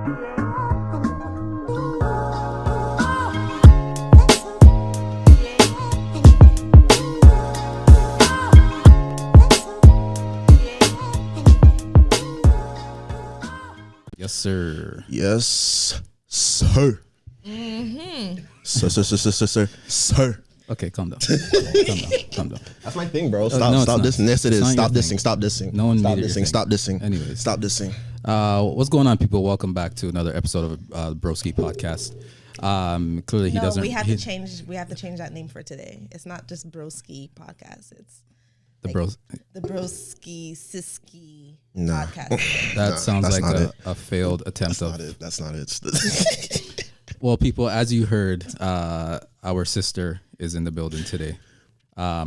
Yes, sir. Yes, sir. Sir. Okay, calm down. Calm down. That's my thing, bro. no, Stop it's not. dissing. Yes, it It's is. not Stop your dissing. thing. Stop dissing. No one Stop made it your dissing. thing. Stop dissing. Anyways. Stop dissing. What's going on, people? Welcome back to another episode of Broskii Podcast. Clearly, he doesn't. We have to change. We have to change that name for today. It's not just Broskii Podcast. It's the like bros. the Broskii Siski Nah. Podcast. That sounds that's like not a failed attempt That's of. not it. That's not it. Well, people, as you heard, our sister is in the building today.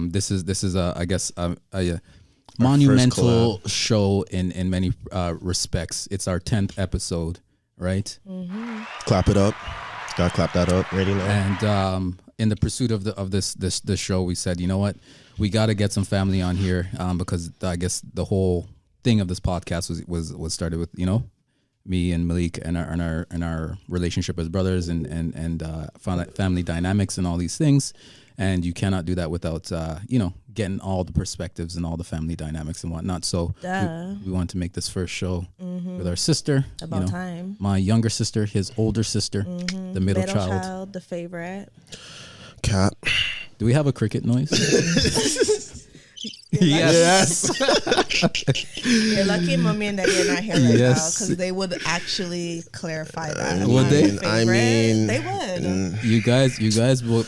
This is I guess a monumental show in many respects. It's our 10th episode, right? Mm-hmm. Clap it up. Gotta clap that up. Ready now. And in the pursuit of this show, we said, you know what, we got to get some family on here because I guess the whole thing of this podcast was started with me and Malik and our relationship as brothers and family dynamics and all these things. And you cannot do that without getting all the perspectives and all the family dynamics and whatnot. So we wanted to make this first show with our sister. About time. My younger sister, his older sister, the middle child, the favorite. Cat. Do we have a cricket noise? Yes. You're lucky, mommy and daddy are not here right now Yes. because they would actually clarify that. Would they? I mean, they would. You guys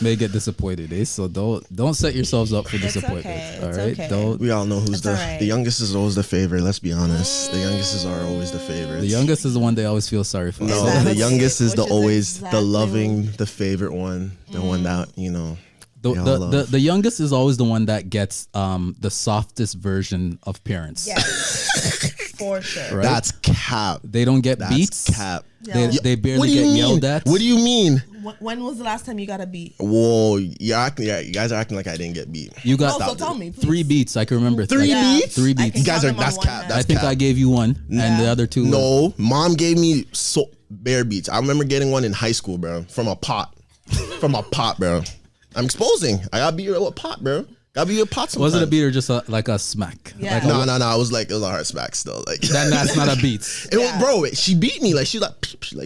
may get disappointed, eh? So don't set yourselves up for It's disappointment. okay. All It's right, okay. don't. we all know who's That's the all right. the youngest is always the favorite. Let's be honest. The youngest are always the favorites. The youngest is the one they always feel sorry for. No, Exactly. the youngest is the Which is always exactly the loving, the favorite one, the one that they all love. The youngest is always the one that gets the softest version of parents. Yes, for sure. Right? That's cap. They don't get That's beats. cap. They What barely do you get mean? yelled at. What do you mean? When was the last time you got a beat? Whoa, you guys are acting like I didn't get beat. You got So tell me, please. 3 beats. I can remember. Three Yeah. beats? Three I beats. can You guys count are them on that's one cap. hand. That's I think cap. I gave you one, and the other two. No, mom gave me bare beats. I remember getting one in high school, bro, from a pot. Bro. I'm exposing. I gotta be with a pot, bro. Gotta be with a pot sometimes. Was it a beat or just like a smack? Yeah. Like No. It was a hard smack still. Like then that's not a beat. it was, Yeah. bro. She beat me. Like she like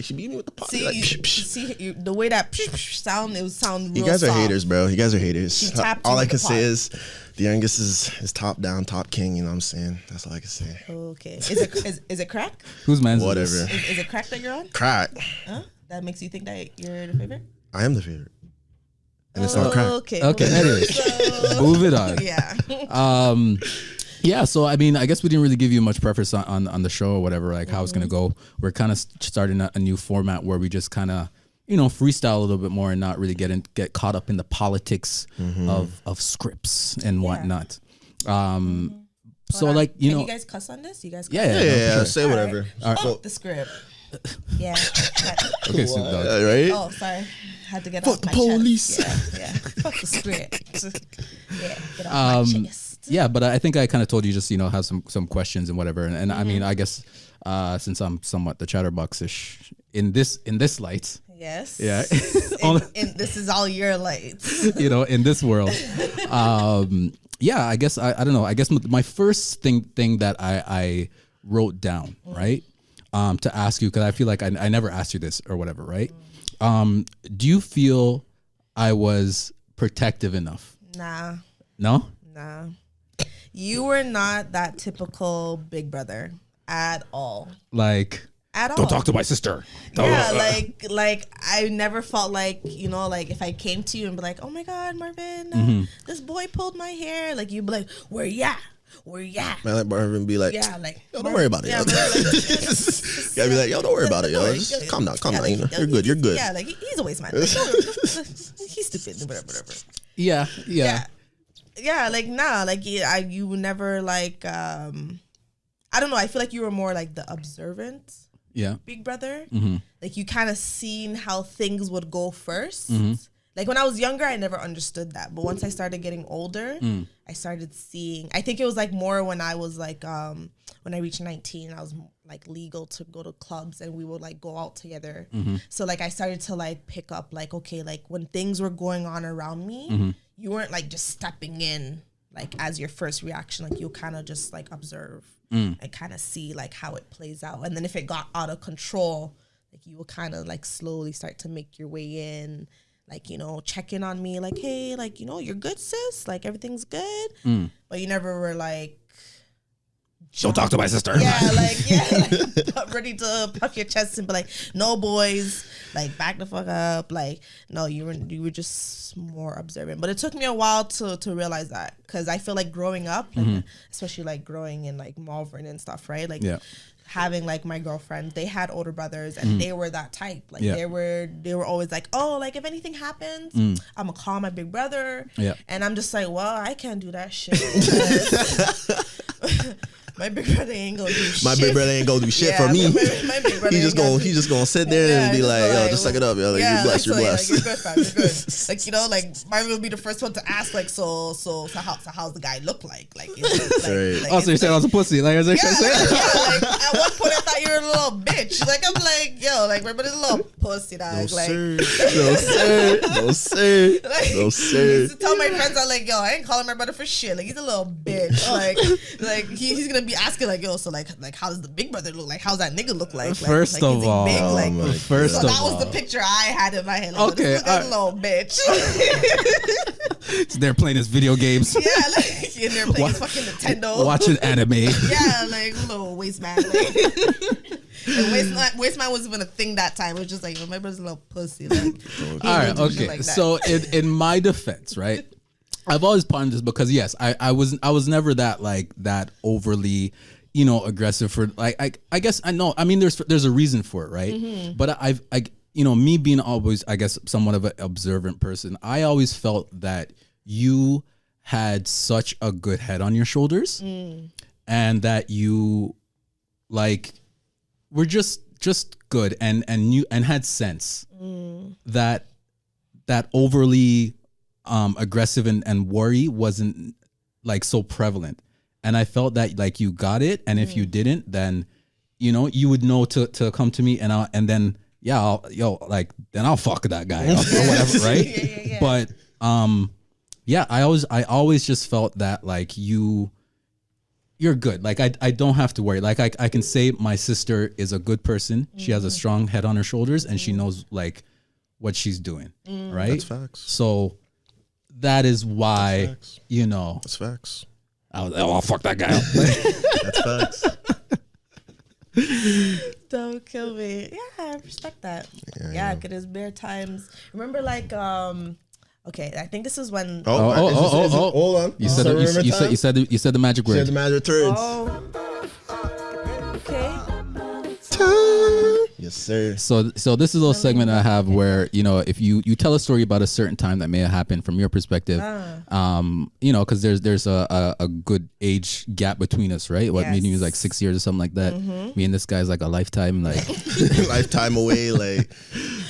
she beat me with the pot. See, Like, the way that sound, it would sound real you guys are soft. haters, bro. You guys are haters. She tapped you All I with can the say pot. is the youngest is top down, top king. You know what I'm saying? That's all I can say. Okay. Is it crack? Whose man's is Whatever. this? Is it crack that you're on? Crack. Huh? That makes you think that you're the favorite? I am the favorite, and it's not crack. Okay. Okay, anyways. So, Move it on. yeah. Yeah, so I mean, I guess we didn't really give you much preface on the show or whatever, like how it's gonna go. We're kind of starting a new format where we just kind of freestyle a little bit more and not really get caught up in the politics of scripts and whatnot. So like Can you guys cuss on this? You guys cuss? yeah, Yeah, for say All whatever. right. So- The script. Yeah. Okay, Snoop Dogg. right? Oh, sorry. Had to get Fuck off the my police. chest. Yeah. Fuck the script. Yeah. Get off my chest. Yeah, but I think I kind of told you just have some questions and whatever, and I mean I guess since I'm somewhat the chatterbox-ish in this light, Yes. yeah, And this is all your lights. in this world, yeah, I guess I don't know. I guess my first thing that I wrote down, right, to ask you, because I feel like I never asked you this or whatever, right? Do you feel I was protective enough? Nah. No. You were not that typical big brother at all. Like, At all. don't talk to my sister. Yeah, like I never felt like, like if I came to you and be like, oh my God, Marvin, this boy pulled my hair. Like you'd be like, where ya? Man, like Marvin be like, Yeah, like yo, don't worry about it. Yeah, Yo. Gotta be like, yo, don't worry about it, yo. Just calm down. Like, You're good. Yeah, like he's a waste man. Like, he's stupid. Whatever. Yeah. Yeah, like nah, like you were never like I don't know. I feel like you were more like the observant Yeah. big brother. Like you kind of seen how things would go first. Like when I was younger, I never understood that. But once I started getting older, I started seeing. I think it was like more when I was like when I reached 19, I was like legal to go to clubs and we would like go out together. So like I started to like pick up like, okay, like when things were going on around me, you weren't like just stepping in like as your first reaction. Like you'll kind of just like observe and kind of see like how it plays out. And then if it got out of control, like you will kind of like slowly start to make your way in, like, you know, check in on me, like, hey, like, you know, you're good, sis, like everything's good. But you never were like, don't talk to my sister. Like ready to puff your chest and be like, no, boys, like back the fuck up. Like, no, you were just more observant. But it took me a while to realize that, because I feel like growing up, like, especially like growing in like Malvern and stuff, right? Like having like my girlfriends, they had older brothers and they were that type. Like they were always like, oh, like if anything happens, I'm gonna call my big brother. And I'm just like, well, I can't do that shit. My big brother ain't gonna do shit. My big brother ain't gonna do shit for me. My big brother he just gonna sit there and be like, yo, just suck it up, yo. Like, you're blessed, you're blessed. Like, you're good, fam, you're good. Like, you know, like Marvin will be the first one to ask, like, so how's the guy look like? Like, oh, so you're saying I was a pussy? Like, like at one point I thought you were a little bitch. Like, I'm like, yo, like my brother's a little pussy, dog. No, like, sir. No, sir. No, sir. Like, No, sir. I used to tell my friends, I'm like, yo, I ain't calling my brother for shit. Like, he's a little bitch. Like he's gonna be asking like, yo, so like how does the big brother look like? How's that nigga look like? First of all, big? Like, first so of that was all, the picture I had in my head. Like, okay, this little bitch. So they're playing his video games. Yeah, like and they're playing his fucking Nintendo, watching anime. Yeah, like little waste man. Like. And waste man wasn't even a thing that time. It was just like, my brother's a little pussy. Like, all right, okay. Like so in my defense, right? I've always pondered this because yes, I was never that overly, you know, aggressive for like I guess I know. I mean, there's a reason for it, right? But I you know, me being always, I guess, somewhat of an observant person, I always felt that you had such a good head on your shoulders, and that you like were just good and you and had sense that overly aggressive and worry wasn't like so prevalent. And I felt that like you got it, and if you didn't, then you know you would know to come to me, and then I'll fuck that guy or whatever, right? Yeah. But I always just felt that like you're good. Like I don't have to worry. Like I can say my sister is a good person. She has a strong head on her shoulders, and she knows like what she's doing, right? That's facts. So that is why, you know. That's facts. I'll fuck that guy up. That's facts. Don't kill me. Yeah, I respect that. Yeah, because there's bare times. Remember, like, okay, I think this is when. Hold on. You said the magic word. You said the magic words. Oh. Okay. Yes, sir. So this is a little segment I have where, you know, if you tell a story about a certain time that may have happened from your perspective, you know, because there's a good age gap between us, right? What, me and you is like 6 years or something like that. Me and this guy's like a lifetime, like lifetime away, like.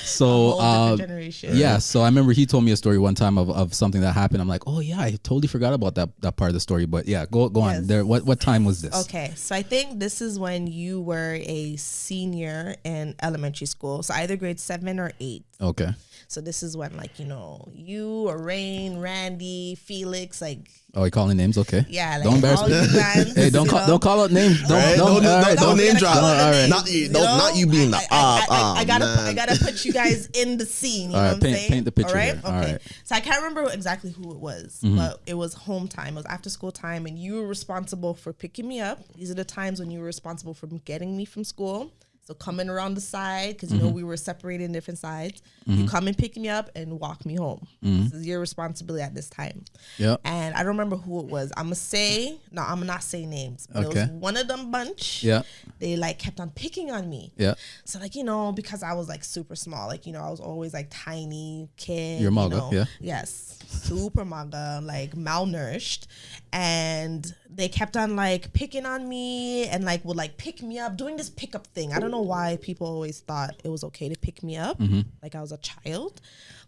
So generation. Yeah, so I remember he told me a story one time of something that happened. I'm like, oh yeah, I totally forgot about that part of the story. But yeah, go on. There, what time was this? Okay, so I think this is when you were a senior in elementary school, so either grade 7 or 8. Okay. So this is when, like, you know, you, Rain, Randy, Felix, like. Oh, you calling names? Okay. Yeah. Like, don't embarrass me. Bands, hey, don't call out names. Don't name drop. Right. Not you being the I gotta put you guys in the scene. You know what I'm saying? Paint the picture. All right. Here. Okay. All right. So I can't remember exactly who it was, but it was home time. It was after school time, and you were responsible for picking me up. These are the times when you were responsible for getting me from school. So coming around the side, because you know we were separated in different sides. You come and pick me up and walk me home. This is your responsibility at this time. Yeah. And I don't remember who it was. I'm gonna not say names. But it was one of them bunch. Yeah. They like kept on picking on me. Yeah. So like, you know, because I was like super small, like, you know, I was always like tiny kid. You're maga, you know? yeah. Yes. Super maga, like malnourished. And they kept on like picking on me and like would like pick me up, doing this pickup thing. I don't know know why people always thought it was okay to pick me up, Mm-hmm. like I was a child.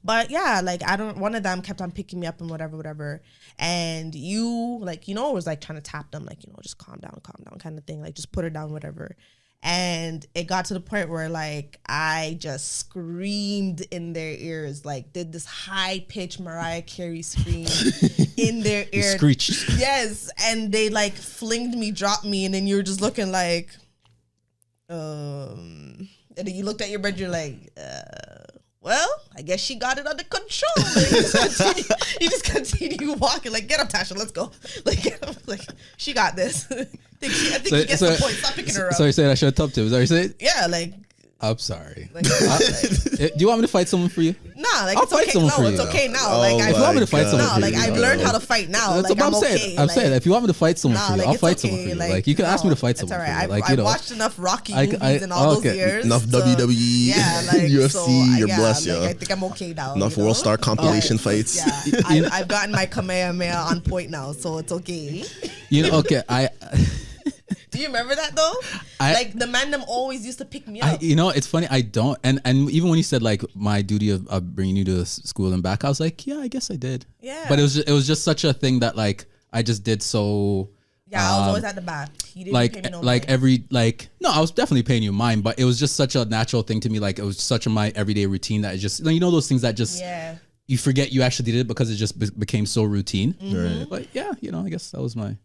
But yeah, like one of them kept on picking me up and whatever. And you, like, you know, was like trying to tap them, like, you know, just calm down kind of thing. Like, just put her down, whatever. And it got to the point where, like, I just screamed in their ears, like, did this high-pitched Mariah Carey scream in their ear. You screeched. Yes. And they, like, flinged me, dropped me, and then you were just looking like, and then you looked at your bed, you're like, well, I guess she got it under control. Like, you just continue walking. Like, get up, Tasha, let's go. Like, get up. Like, she got this. I think she gets the point. Stop picking her up. So you're saying I should have top tips? Are you saying? Yeah, like. I'm sorry. Like, do you want me to fight someone for you? Nah, like, I'll it's fight okay. someone No, for it's you. okay now. Oh Like, If you want me to fight someone no, for like, you, I've learned how to fight now. That's Like, what I'm I'm saying. okay. I'm Like, saying if you want me to fight someone nah, for you, like, I'll it's fight okay. someone for you. Like, Like, you can ask me to fight that's someone all right. for you. Like, I you know, watched enough Rocky movies in all those okay. years. Enough WWE, yeah, like, UFC, so, you're yeah, blessed, like, yo. I think I'm okay now. Enough you know? World Star compilation fights. Yeah, I've gotten my Kamehameha on point now, so it's okay. you know, okay, Do you remember that though? Like the man them always used to pick me up. you know, it's funny. I don't, and even when you said like my duty of bringing you to school and back, I was like, yeah, I guess I did. Yeah. But it was just such a thing that like I just did so. Yeah, I was always at the back. You didn't Like pay me no like mind. every like no, I was definitely paying you mine, but it was just such a natural thing to me. Like it was such a my everyday routine that it just, you know, those things that just you forget you actually did it because it just became so routine. Right. But yeah, you know, I guess that was my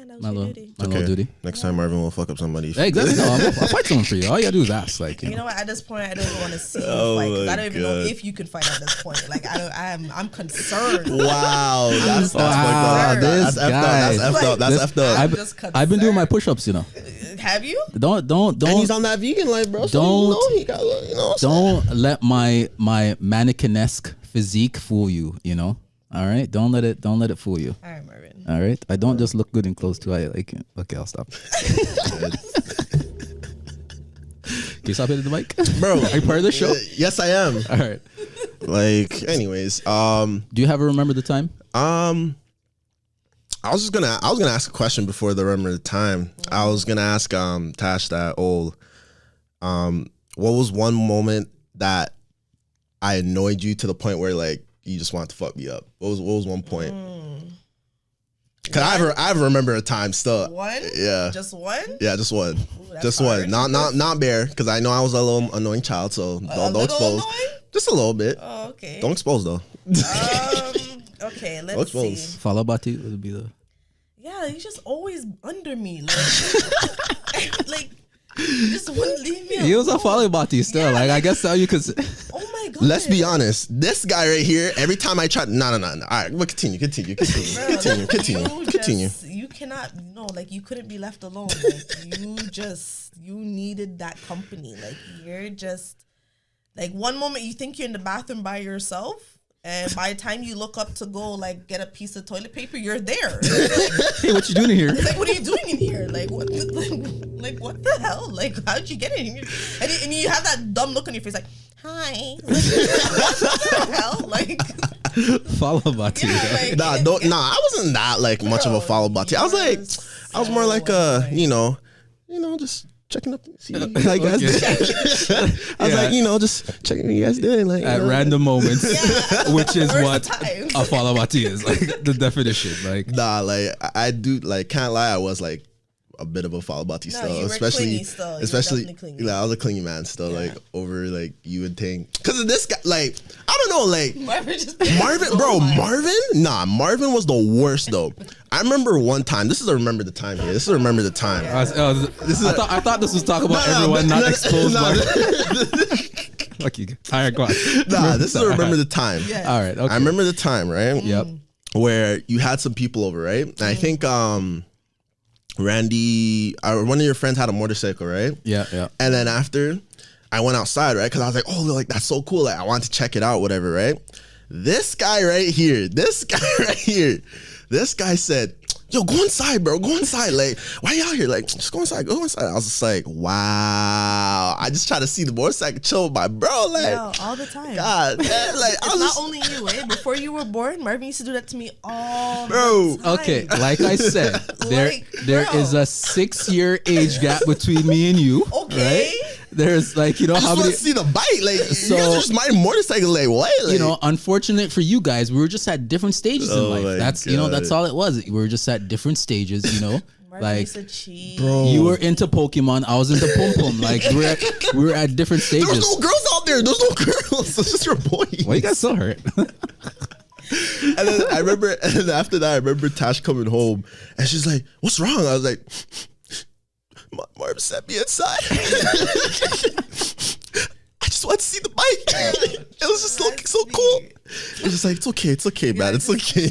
that was my your little duty. my little duty. Next time Marvin will fuck up somebody. Hey, exactly. No, I'll fight someone for you. All you gotta do is ask. Like, You know what? At this point, I don't even want to see you Oh fight because my I don't even know God. if you can fight at this point. Like I'm concerned. Wow, that's fucked Wow, up. this That's effed up. guy. That's effed up. That's This- effed up. I'm just I've been doing my concerned. push-ups, you know. Have you? Don't And he's on that vegan life, bro. So Don't- you know he got, you know what I'm saying? don't let my mannequin-esque physique fool you, you know. All right, don't let it fool you. All right, Marvin. All right, I don't just look good in clothes too. I like it. Okay, I'll stop. Can you stop hitting the mic, Bro, Are you part of the show? Yes, I am. All right. Like, anyways, Do you have a remember the time? I was gonna ask a question before the remember the time. I was gonna ask Tash that what was one moment that I annoyed you to the point where like you just wanted to fuck me up? What was one point? Cause I remember a time still. One? Yeah. Just one? Yeah, just one. that's Just hard. one. Not bare, because I know I was a little annoying child, so don't little expose. annoying? Just a little bit. Oh, okay. Don't expose though. Okay, let's expose. see. Follow Bati would be the. Yeah, he's just always under me. Like, like you just wouldn't leave me alone. He was a follow Bati still. Yeah. Like I guess how you could. Oh my god. Let's be honest. This guy right here, every time I try, no. All right, well, continue. Bro, Continue. You cannot, like you couldn't be left alone. Like you needed that company. Like you're just, like one moment you think you're in the bathroom by yourself, and by the time you look up to go like get a piece of toilet paper, you're there. Hey, what you doing in here? Like, what are you doing in here? Like, what? Like, what the hell? Like, how'd you get in here? And you have that dumb look on your face, like, hi. Like, what the hell? Like, Follow Bati. yeah, like, I wasn't that like much of a follow bot. I was more like just checking up, see how you guys doing. I was like, just checking how you guys doing, like At random moments, which is First what time. a follow Bati is, like the definition. Like like I do, like can't lie, I was like a bit of a follow bati No, still, you were clingy still. You were especially definitely clingy. yeah, I was a clingy man still, like over like you would think because of this guy, like I don't know, like Marvin was the worst though. I remember one time. This is a remember the time here. I thought this was talk about everyone not exposed. Fuck you. All right, go on. This is a remember the time. Yeah. All right. Okay. I remember the time, right? Yep. Where you had some people over, right? And I think Randy, one of your friends had a motorcycle, right? Yeah. Yeah. And then after, I went outside, right? Because I was like, oh, like that's so cool. Like I wanted to check it out, whatever, right? This guy said, yo, go inside, bro. Go inside. Like, why you out here? Like, just go inside. Go inside. I was just like, wow. I just try to see the motorcycle chill with my bro. Like, Yeah, all the time. God, man. Like, I It's was not just, only you, eh? Before you were born, Marvin used to do that to me all Bro. the time. Okay, like I said, there Like, there bro. is a 6-year age gap between me and you. Okay. Right? there's like, you know, I how just want many, to see the bite. Like, So- you guys are just my motorcycle. Like, what? Like, you know, unfortunate for you guys, we were just at different stages in Oh my life. That's, you know, God. that's all it was. We were just at different stages, you know, Mark like used to cheat. bro. you were into Pokemon. I was into Pum Pum. Like we were at different There stages. was no girls out there. There's no girls. It's just your boy. Why you guys so hurt? And then I remember, and then after that, I remember Tash coming home, and she's like, "What's wrong?" I was like, "Marv sent me inside. I just want to see the bike. It was just looking so cool." It was just like, it's okay, man. It's okay.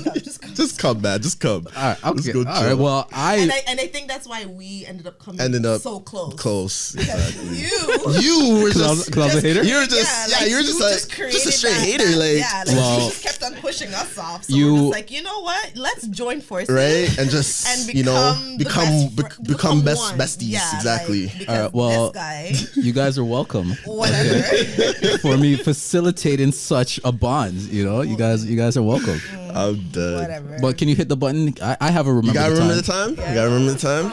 Just come, man. Just come. All right, Let's okay. go All right. chill. Well, And I think that's why we ended up coming so close. Close. You You were because I just. was a hater. You were just, yeah, like, you were just like, just a straight hater, like, yeah, like Well, you just kept on pushing us off. So you- we're just like, you know what? Let's join forces, right? And just, And you know, become become best one. besties. Yeah, Exactly. Like, because All right, well, this guy, you guys are welcome whatever. for me facilitating such a bond. You know, you guys are welcome. I'm dead. Whatever. But can you hit the button? I have a remember. You gotta the remember time. the time? You gotta remember the time?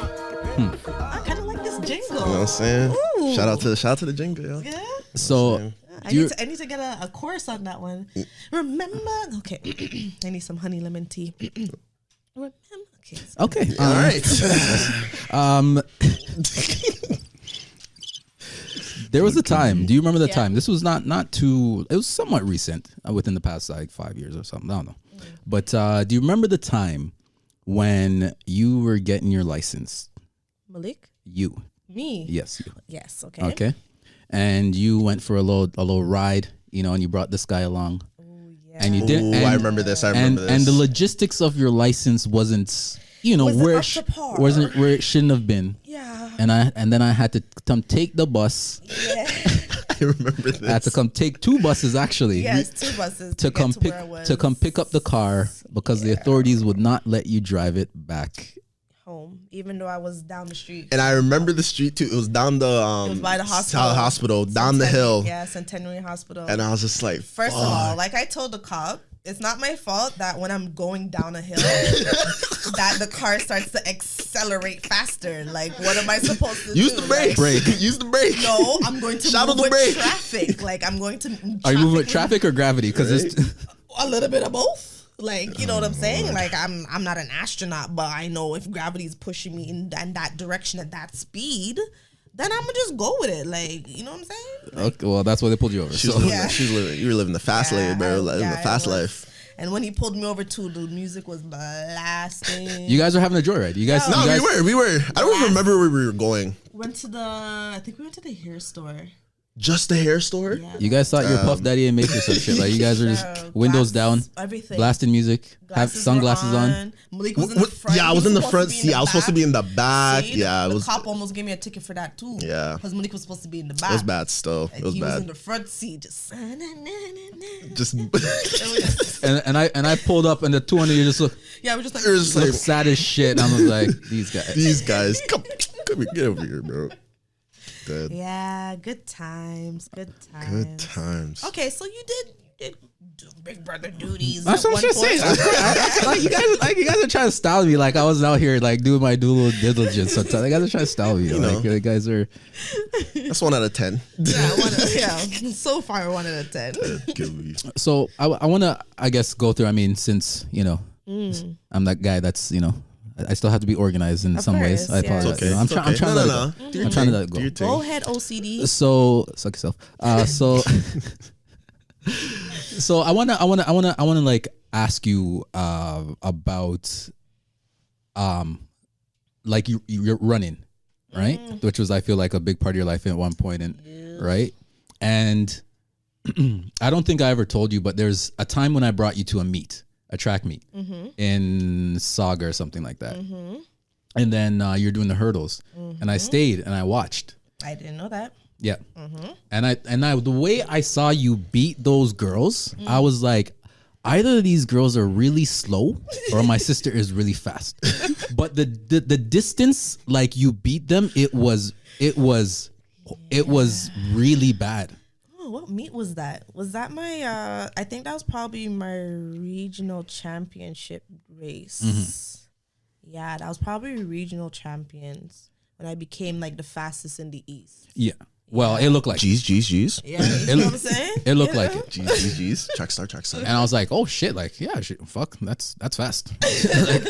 I kind of like this jingle. You know what I'm saying? Ooh. Shout out to the jingle, yo. Yeah. So I do you, need to get a chorus on that one. Remember? Okay. I need some honey lemon tea. Remember? Okay. okay. All right. There was a time. Do you remember the time? This was not too. It was somewhat recent, within the past like 5 years or something. I don't know. But do you remember the time when you were getting your license? Malik? You. Me? Yes. You. Yes. Okay. Okay. And you went for a little ride, you know, and you brought this guy along, Yeah. and you didn't. Ooh, And, I remember this. I remember this. And the logistics of your license wasn't, you know, Wasn't where up it to par. wasn't where it shouldn't have been. Yeah. And then I had to come take the bus. Yeah. I remember this. I had to come take 2 buses actually. Yes, 2 buses To come get pick where I was to come pick up the car because the authorities would not let you drive it back. home, even though I was down the street. And I remember the street too. It was down the It was by the hospital. down the hill. Yeah, Centenary Hospital. And I was just like, First of all, like I told the cop, it's not my fault that when I'm going down a hill, that the car starts to accelerate faster. Like, what am I supposed to use do? the brake. Use the brake. No, I'm going to Shout out move the with brake. traffic. Like, I'm going to. Are you moving with traffic or gravity? Because it's A little bit of both. Like, you know what I'm saying? Like, I'm not an astronaut, but I know if gravity is pushing me in that direction at that speed, then I'm gonna just go with it. Like, you know what I'm saying? okay, well, that's why they pulled you over. She was So. living, Yeah. she was living, you were living the fast lane, bro. Living the I fast was. life. And when he pulled me over too, the music was blasting. You guys are having a joyride. You guys, No. you No, guys we were. I don't even remember where we were going. I think we went to the hair store. Just the hair store? Yeah. You guys thought you were Puff Daddy and Mace or some shit. Like you guys are just windows down, everything. blasting music, have Glasses sunglasses were on. Malik was in the front. Yeah, I He was in the supposed front to be seat. I was supposed to be in the back. See, Yeah, it the was. cop almost gave me a ticket for that too. Yeah. because Malik was supposed to be in the back. It was bad still. Like, It was he was in bad. the front seat, just. Just. And I pulled up and the 200 you just look Yeah, we're just like. It was like, sad as shit. I was like, these guys. these guys, come here, get over here, bro. Dead. Yeah, good times. Good times. Good times. Okay, so you did do Big Brother duties. That's at what I'm one saying. point. Like you guys are trying to style me like I was out here like doing my due diligence. Sometimes you guys are trying to style me. You Like know. you guys are. That's 1 out of 10. Yeah, so far 1 out of 10. Kill me. So I want to I guess go through. I mean, since you know I'm that guy that's I still have to be organized in Of some ways. course, I yeah. apologize. It's okay. You know, I'm It's trying. okay. I'm trying No, to no, let no. it Do go. your I'm trying to thing. let it Do your go. thing. Go ahead, OCD. So suck yourself. So I wanna like ask you about like you're running, right? Which was I feel like a big part of your life at one point, and right? And I don't think I ever told you, but there's a time when I brought you to a track meet in Saga or something like that. And then you're doing the hurdles, and I stayed and I watched. I didn't know that. Yeah. And I the way I saw you beat those girls, I was like, either of these girls are really slow or my sister is really fast. But the distance, like you beat them, it was really bad. Oh, what meet was that? Was that my I think that was probably my regional championship race. Yeah, that was probably regional champions when I became like the fastest in the East. Yeah. Well, it looked like G's. Yeah, you know what I'm saying? it looked like it. G's. Track star. And I was like, oh shit, like, yeah, fuck, that's fast. Like,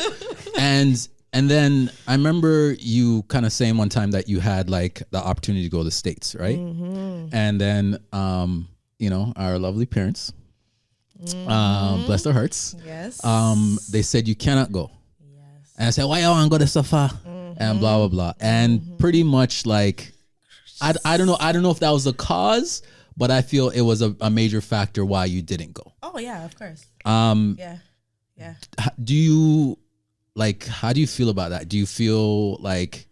and then I remember you kind of saying one time that you had like the opportunity to go to the States, right? Mm-hmm. And then, our lovely parents, bless their hearts. Yes. They said you cannot go. Yes. And I said, why you want to go to so far? And blah, blah, blah. And pretty much like, I don't know if that was the cause, but I feel it was a major factor why you didn't go. Oh yeah, of course. Yeah. Do you how do you feel about that? Do you feel like,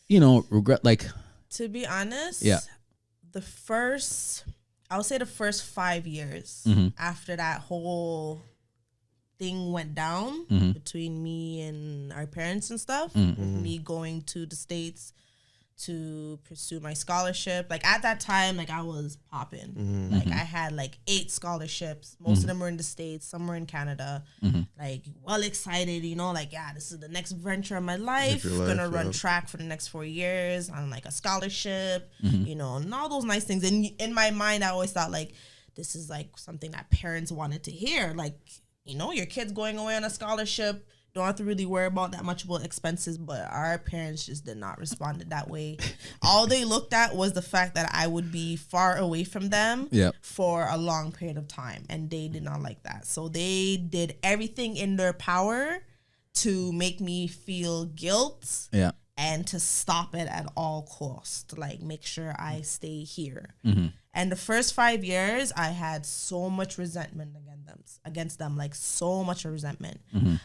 regret? Like, to be honest, yeah. I would say the first 5 years after that whole thing went down between me and our parents and stuff, with me going to the States to pursue my scholarship. Like at that time, like I was popping. Like I had like 8 scholarships. Most of them were in the States, some were in Canada. Like well excited, like, yeah, this is the next venture of my life. Gonna run track for the next 4 years on like a scholarship, and all those nice things. And in my mind, I always thought like, this is like something that parents wanted to hear. Like, your kid's going away on a scholarship. Don't have to really worry about that much about expenses, but our parents just did not respond that way. All they looked at was the fact that I would be far away from them for a long period of time, and they did not like that. So they did everything in their power to make me feel guilt and to stop it at all costs, like make sure I stay here. And the first 5 years, I had so much resentment against them, like so much resentment.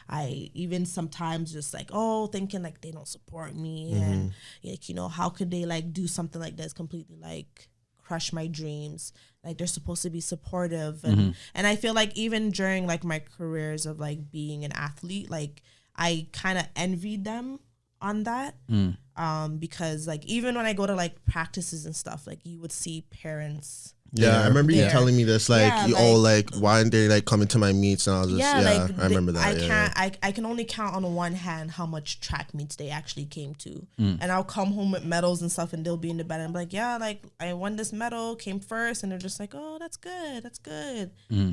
I even sometimes just like, thinking like they don't support me, and like, how could they like do something like this, completely like crush my dreams? Like they're supposed to be supportive, and I feel like even during like my careers of like being an athlete, like I kind of envied them on that. Because like even when I go to like practices and stuff, like you would see parents. Yeah, I remember you telling me this, like, why aren't they like coming to my meets? And I was just, I remember that. I can only count on one hand how much track meets they actually came to. And I'll come home with medals and stuff, and they'll be in the bed and I'm like, yeah, like I won this medal, came first, and they're just like, oh, that's good.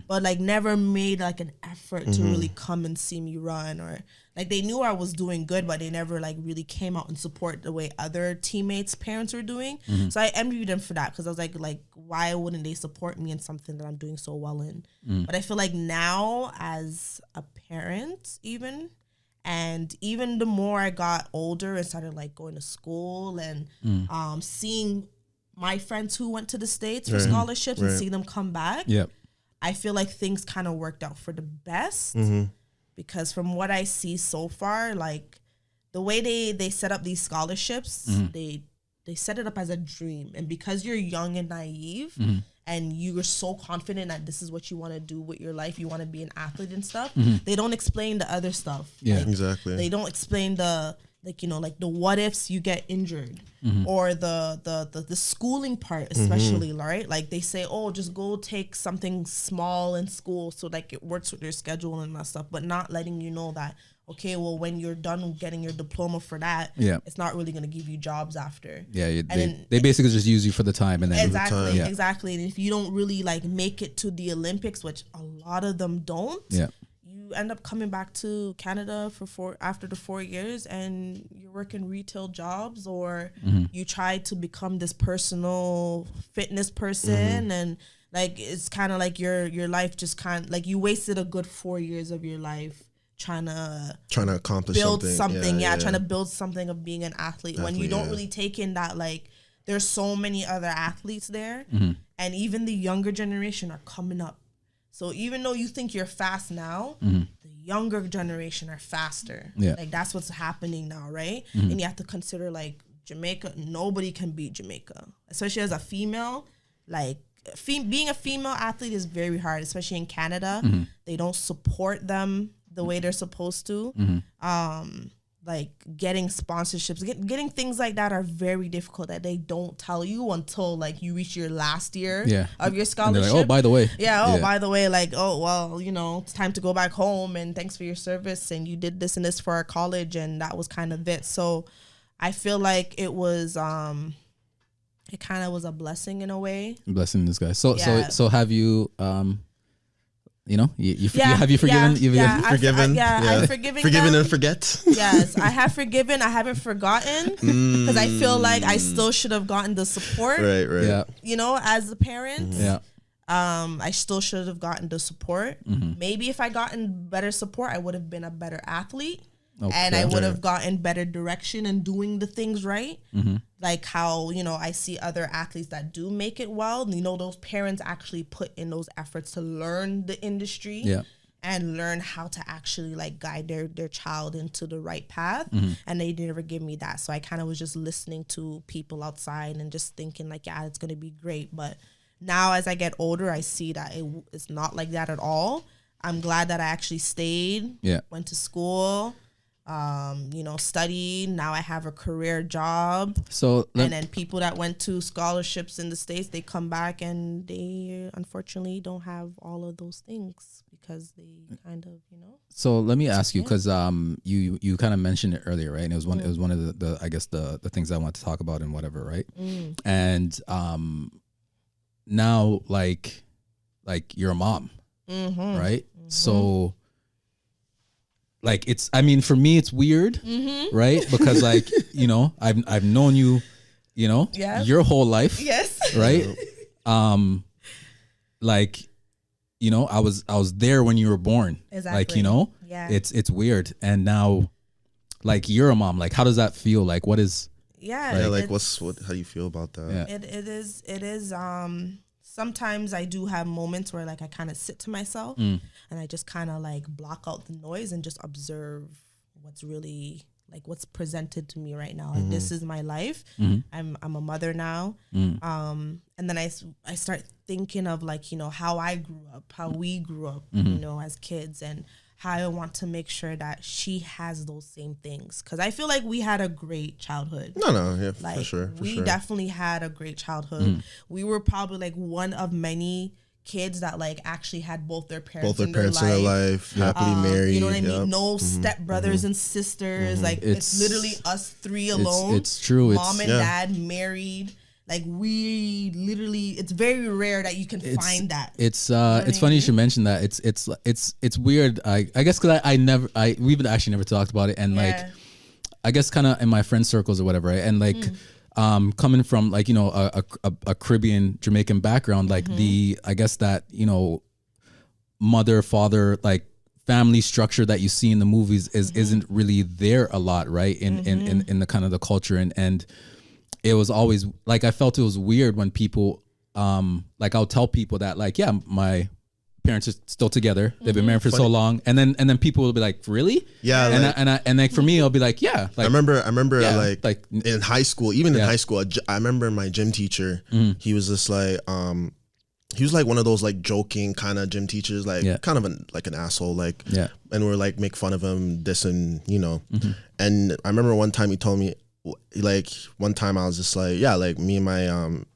But like never made like an effort to really come and see me run, or like they knew I was doing good, but they never like really came out and support the way other teammates' parents were doing. So I envied them for that, because I was like, why wouldn't they support me in something that I'm doing so well in? But I feel like now as a parent, even the more I got older and started like going to school and seeing my friends who went to the States for scholarships and see them come back, I feel like things kind of worked out for the best. Because from what I see so far, like the way they set up these scholarships, they set it up as a dream. And because you're young and naive and you are so confident that this is what you want to do with your life, you want to be an athlete and stuff, they don't explain the other stuff. Yeah, like, exactly. They don't explain the like the what ifs you get injured, or the schooling part especially, right? Like they say, oh, just go take something small in school so like it works with your schedule and that stuff, but not letting you know that, okay, well, when you're done getting your diploma for that, it's not really going to give you jobs after. Yeah, they basically just use you for the time, and then exactly. And if you don't really like make it to the Olympics, which a lot of them don't, you end up coming back to Canada after the 4 years, and you're working retail jobs, or you try to become this personal fitness person, and like it's kind of like your life just kind of like you wasted a good 4 years of your life trying to accomplish something. Trying to build something of being an athlete when you don't really take in that like there's so many other athletes there, and even the younger generation are coming up. So even though you think you're fast now, the younger generation are faster. Yeah. Like that's what's happening now, right? And you have to consider like Jamaica, nobody can beat Jamaica, especially as a female. Like being a female athlete is very hard, especially in Canada. They don't support them the way they're supposed to. Like getting sponsorships, getting things like that are very difficult, that they don't tell you until like you reach your last year of your scholarship. Like, oh, by the way. By the way, like, oh, well, it's time to go back home and thanks for your service and you did this and this for our college, and that was kind of it. So I feel like it was it kind of was a blessing in a way. Blessing this guy. So Yeah. so have you you know, Yeah, have you forgiven? yeah, Forgiven? I've forgiven Forgiven them. and forget. Yes, I have forgiven. I haven't forgotten because I feel like I still should have gotten the support. Right. Yeah. You know, as a parent. Yeah. I still should have gotten the support. Maybe if I gotten better support, I would have been a better athlete. Okay. And I would have gotten better direction and doing the things right. Like how, you know, I see other athletes that do make it well. You know, those parents actually put in those efforts to learn the industry and learn how to actually like guide their child into the right path. And they never give me that. So I kind of was just listening to people outside and just thinking like, yeah, it's going to be great. But now as I get older, I see that it's not like that at all. I'm glad that I actually stayed, went to school, you know, studied. Now I have a career job. So and then people that went to scholarships in the States, they come back and they unfortunately don't have all of those things because they kind of, you know. So let me ask you, because you kind of mentioned it earlier, right? And it was one of the I guess the things I want to talk about and whatever, right? And now like you're a mom, right? So like it's, I mean, for me it's weird, right? Because like, you know, I've known you, you know, your whole life, right? Like, you know, I was there when you were born, like, you know, it's weird. And now like you're a mom, like how does that feel? Like what is like how do you feel about that? It is sometimes I do have moments where like I kind of sit to myself and I just kind of like block out the noise and just observe what's really like what's presented to me right now. Like this is my life. I'm a mother now. And then I start thinking of like, you know, how I grew up, how we grew up, you know, as kids, and how I want to make sure that she has those same things. Because I feel like we had a great childhood. Like, for sure. We definitely had a great childhood. We were probably like one of many kids that like actually had both their parents in their life, happily married. You know what I mean? No step brothers and sisters. Like it's literally us three alone. It's true. Mom and dad married. Like we literally, it's very rare that you can find that. It's funny you should mention that. It's weird. I guess because we've actually never talked about it, and like I guess kind of in my friend circles or whatever, right? And like coming from like, you know, a Caribbean Jamaican background, like I guess that, you know, mother father like family structure that you see in the movies isn't really there a lot, right? In the kind of the culture and it was always like I felt it was weird when people like I'll tell people that like, yeah, my parents are still together, they've been married for so long, and then people will be like, really? And like for me I'll be like, yeah, like, I remember like in high school, even in high school, I remember my gym teacher, he was just like he was like one of those like joking kind of gym teachers, like kind of like an asshole, like and we're like make fun of him, this and you know. And I remember one time he told me, like one time I was just like, yeah, like me and my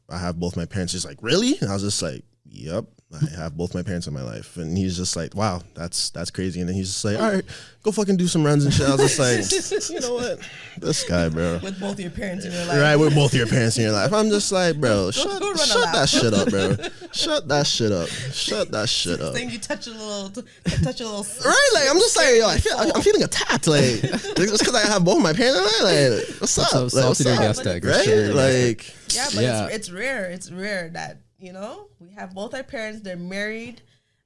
I have both my parents. He's like, really? And I was just like, yep, I have both my parents in my life. And he's just like, wow, that's crazy. And then he's just like, all right, go fucking do some runs and shit. I was just like, you know what, this guy, bro, with both your parents in your life, right? With both your parents in your life. I'm just like, bro, shut that shit up, bro. Shut that shit up. Shut that shit up. Then you touch a little, right? Like I'm just like, yo, I'm feeling attacked. Like just because I have both my parents in my life. Like, what's up? So salty to your guest tag, right? Sure. Like it's rare. It's rare that, you know, we have both our parents. They're married.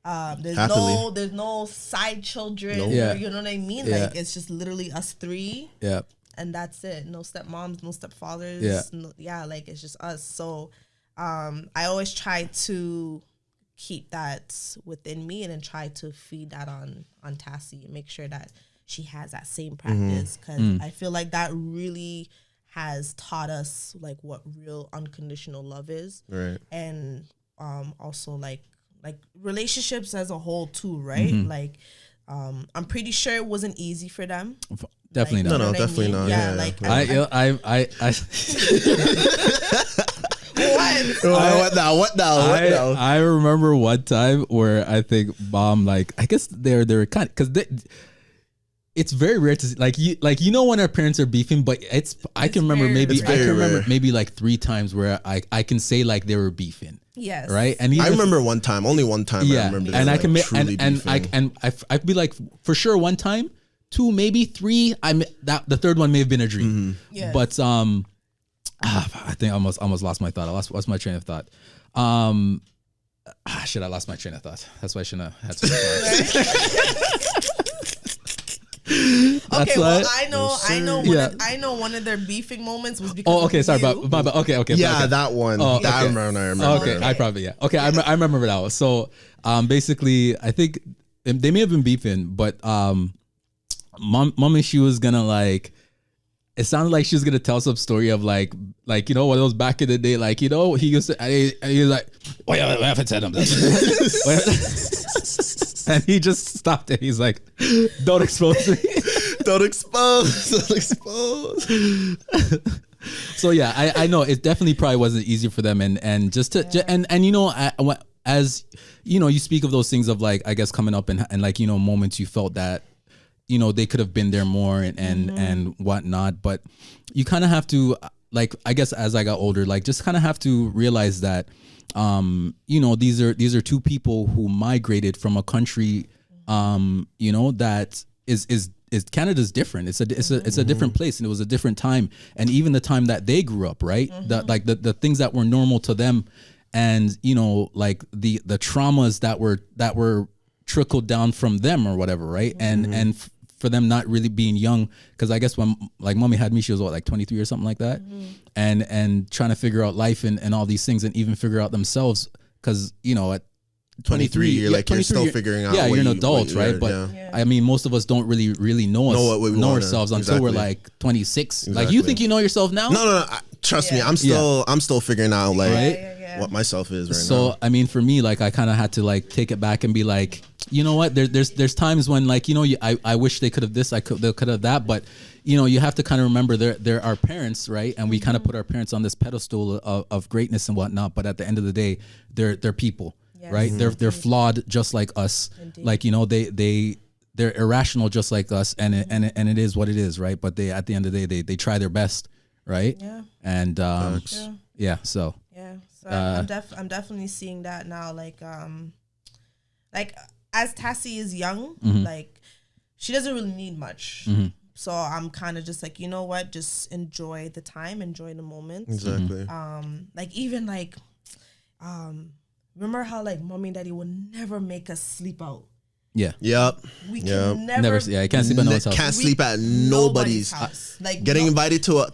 There's no side children. Nope. You know what I mean? Like it's just literally us three. Yeah. And that's it. No stepmoms, no stepfathers. Like it's just us. So I always try to keep that within me and then try to feed that on Tassie and make sure that she has that same practice, because I feel like that really has taught us like what real unconditional love is, right? And also like relationships as a whole too, right? Like I'm pretty sure it wasn't easy for them. Definitely like, not. No, definitely not. Yeah, like I What now? I remember one time where I think mom, like, I guess they're kind of, because it's very rare to see, like when our parents are beefing, but I can remember maybe like 3 times where I can say like they were beefing. Yes. Right. And I remember only one time. Yeah. I remember and I like can make I'd be like for sure 1 time, 2, maybe 3. The third one may have been a dream. Yes. But I think I almost lost my thought. I lost my train of thought. Shit, I lost my train of thought. That's why I shouldn't have had to. Okay, well, I know one of their beefing moments was because. Oh, okay, sorry, but okay. Yeah, that one. Oh, okay. I remember. Okay, I probably Okay, I remember that one. So, basically, I think they may have been beefing, but mommy, she was gonna like. It sounded like she was gonna tell some story of like what it was back in the day. Like he used to, he was like, "What have I said him?" And he just stopped it. He's like, "Don't expose me. Don't expose. Don't expose." So yeah, I know it definitely probably wasn't easy for them, and just to and as you speak of those things of like I guess coming up and like moments you felt that they could have been there more and whatnot, but you kind of have to like I guess as I got older like just kind of have to realize that these are 2 people who migrated from a country that is Canada's different. It's a different place, and it was a different time, and even the time that they grew up, right? That like the things that were normal to them, and like the traumas that were trickled down from them or whatever, right? And for them not really being young, because I guess when like mommy had me, she was like 23 or something like that, and trying to figure out life and all these things, and even figure out themselves, because at 23 you're still figuring out. Yeah, you're an adult, right? But I mean, most of us don't really know ourselves until we're like 26. Exactly. Like you think you know yourself now? No. Trust me, I'm still figuring out like what myself is right now. So I mean, for me, like I kind of had to like take it back and be like, you know what? There's times when like I wish they could have this, they could have that, but you have to kind of remember they're our parents, right? And we kind of put our parents on this pedestal of greatness and whatnot, but at the end of the day, they're people. Yes. Right? They're flawed just like us. Indeed. Like they're irrational just like us, and it is what it is, right? But they at the end of the day they try their best, right? Yeah. And so So I'm definitely seeing that now. Like as Tassie is young, like she doesn't really need much. So I'm kind of just like, you know what? Just enjoy the time, enjoy the moment. Exactly. Like even like remember how like mommy and daddy would never make us sleep out? Yeah. Yep. We can never. Yeah, I can't sleep at no one's house. Can't sleep at nobody's house. Like getting invited to a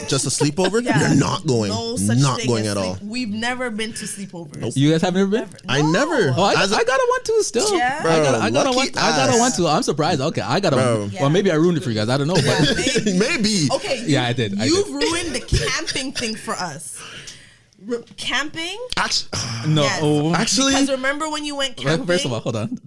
just a sleepover. You're not going. No such not going at all. We've never been to sleepovers. Nope. You guys have never been? I never. Oh, I got a one too still. Yeah. Bro, I got a one too. I'm surprised. Okay, I got a one. Yeah. Well, maybe I ruined it for you guys. I don't know. But maybe. Okay. Yeah, I did. You've ruined the camping thing for us. Camping? No. Yes. Oh. Actually, because remember when you went camping? First of all, hold on.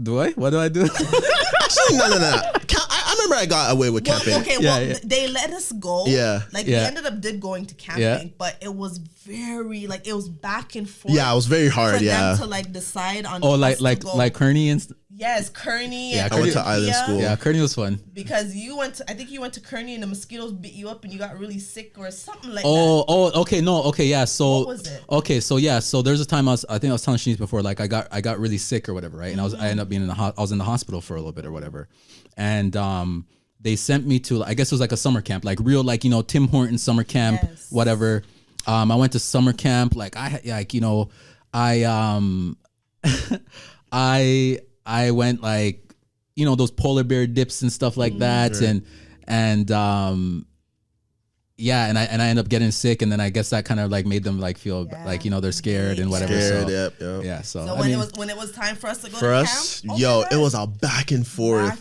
Do I? What do I do? Actually, no. I remember I got away with camping. Okay, they let us go. Yeah. Like we ended up going to camping, but it was very like it was back and forth. Yeah, it was very hard. For them to like decide on. Oh, like Kearney and. Yes, Kearney. Yeah, I went to island school. Yeah, Kearney was fun. Because I think you went to Kearney and the mosquitoes bit you up and you got really sick or something like that. Oh, okay, no, okay, yeah. So what was it? Okay, so yeah, so there's a time I think I was telling Shanice before, like I got really sick or whatever, right? And I ended up being I was in the hospital for a little bit or whatever, and they sent me to, I guess it was like a summer camp, like real like Tim Hortons summer camp, whatever. I went to summer camp, like I went like those polar bear dips and stuff like that, right. and and I ended up getting sick, and then I guess that kind of like made them like feel like they're scared and whatever. Yep. Yeah. So when it was time for us to go for to us, camp, it was a back and forth.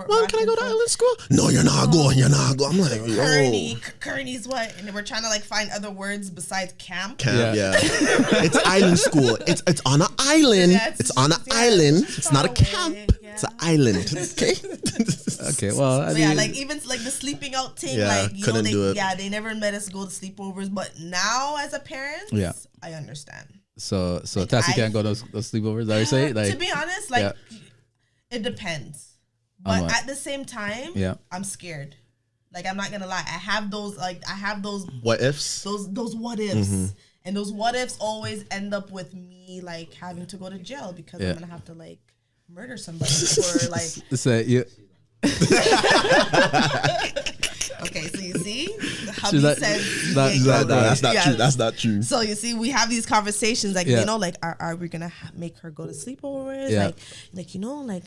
Well, can I go to island school? No, you're not going. You're not going. I'm like, Kearney's what? And we're trying to like find other words besides camp. Yeah. It's island school. It's on an island. It's on an island. It's not a camp. It's an island. Okay. Okay. Well, I mean, like even like the sleeping out thing. Like couldn't do it. Yeah, they never let us go to sleepovers, but now as a parent, I understand. So like Tassie can't go to those sleepovers. Are you saying? Like, to be honest, like it depends. But at the same time, yeah, I'm scared. Like, I'm not gonna lie. I have those what ifs. Those what ifs. And those what ifs always end up with me like having to go to jail because I'm gonna have to like murder somebody or like say yeah. Okay, so you see, hubby says that's not true. That's not true. So you see, we have these conversations, like you know, like are we gonna make her go to sleepovers? Yeah. Like you know, like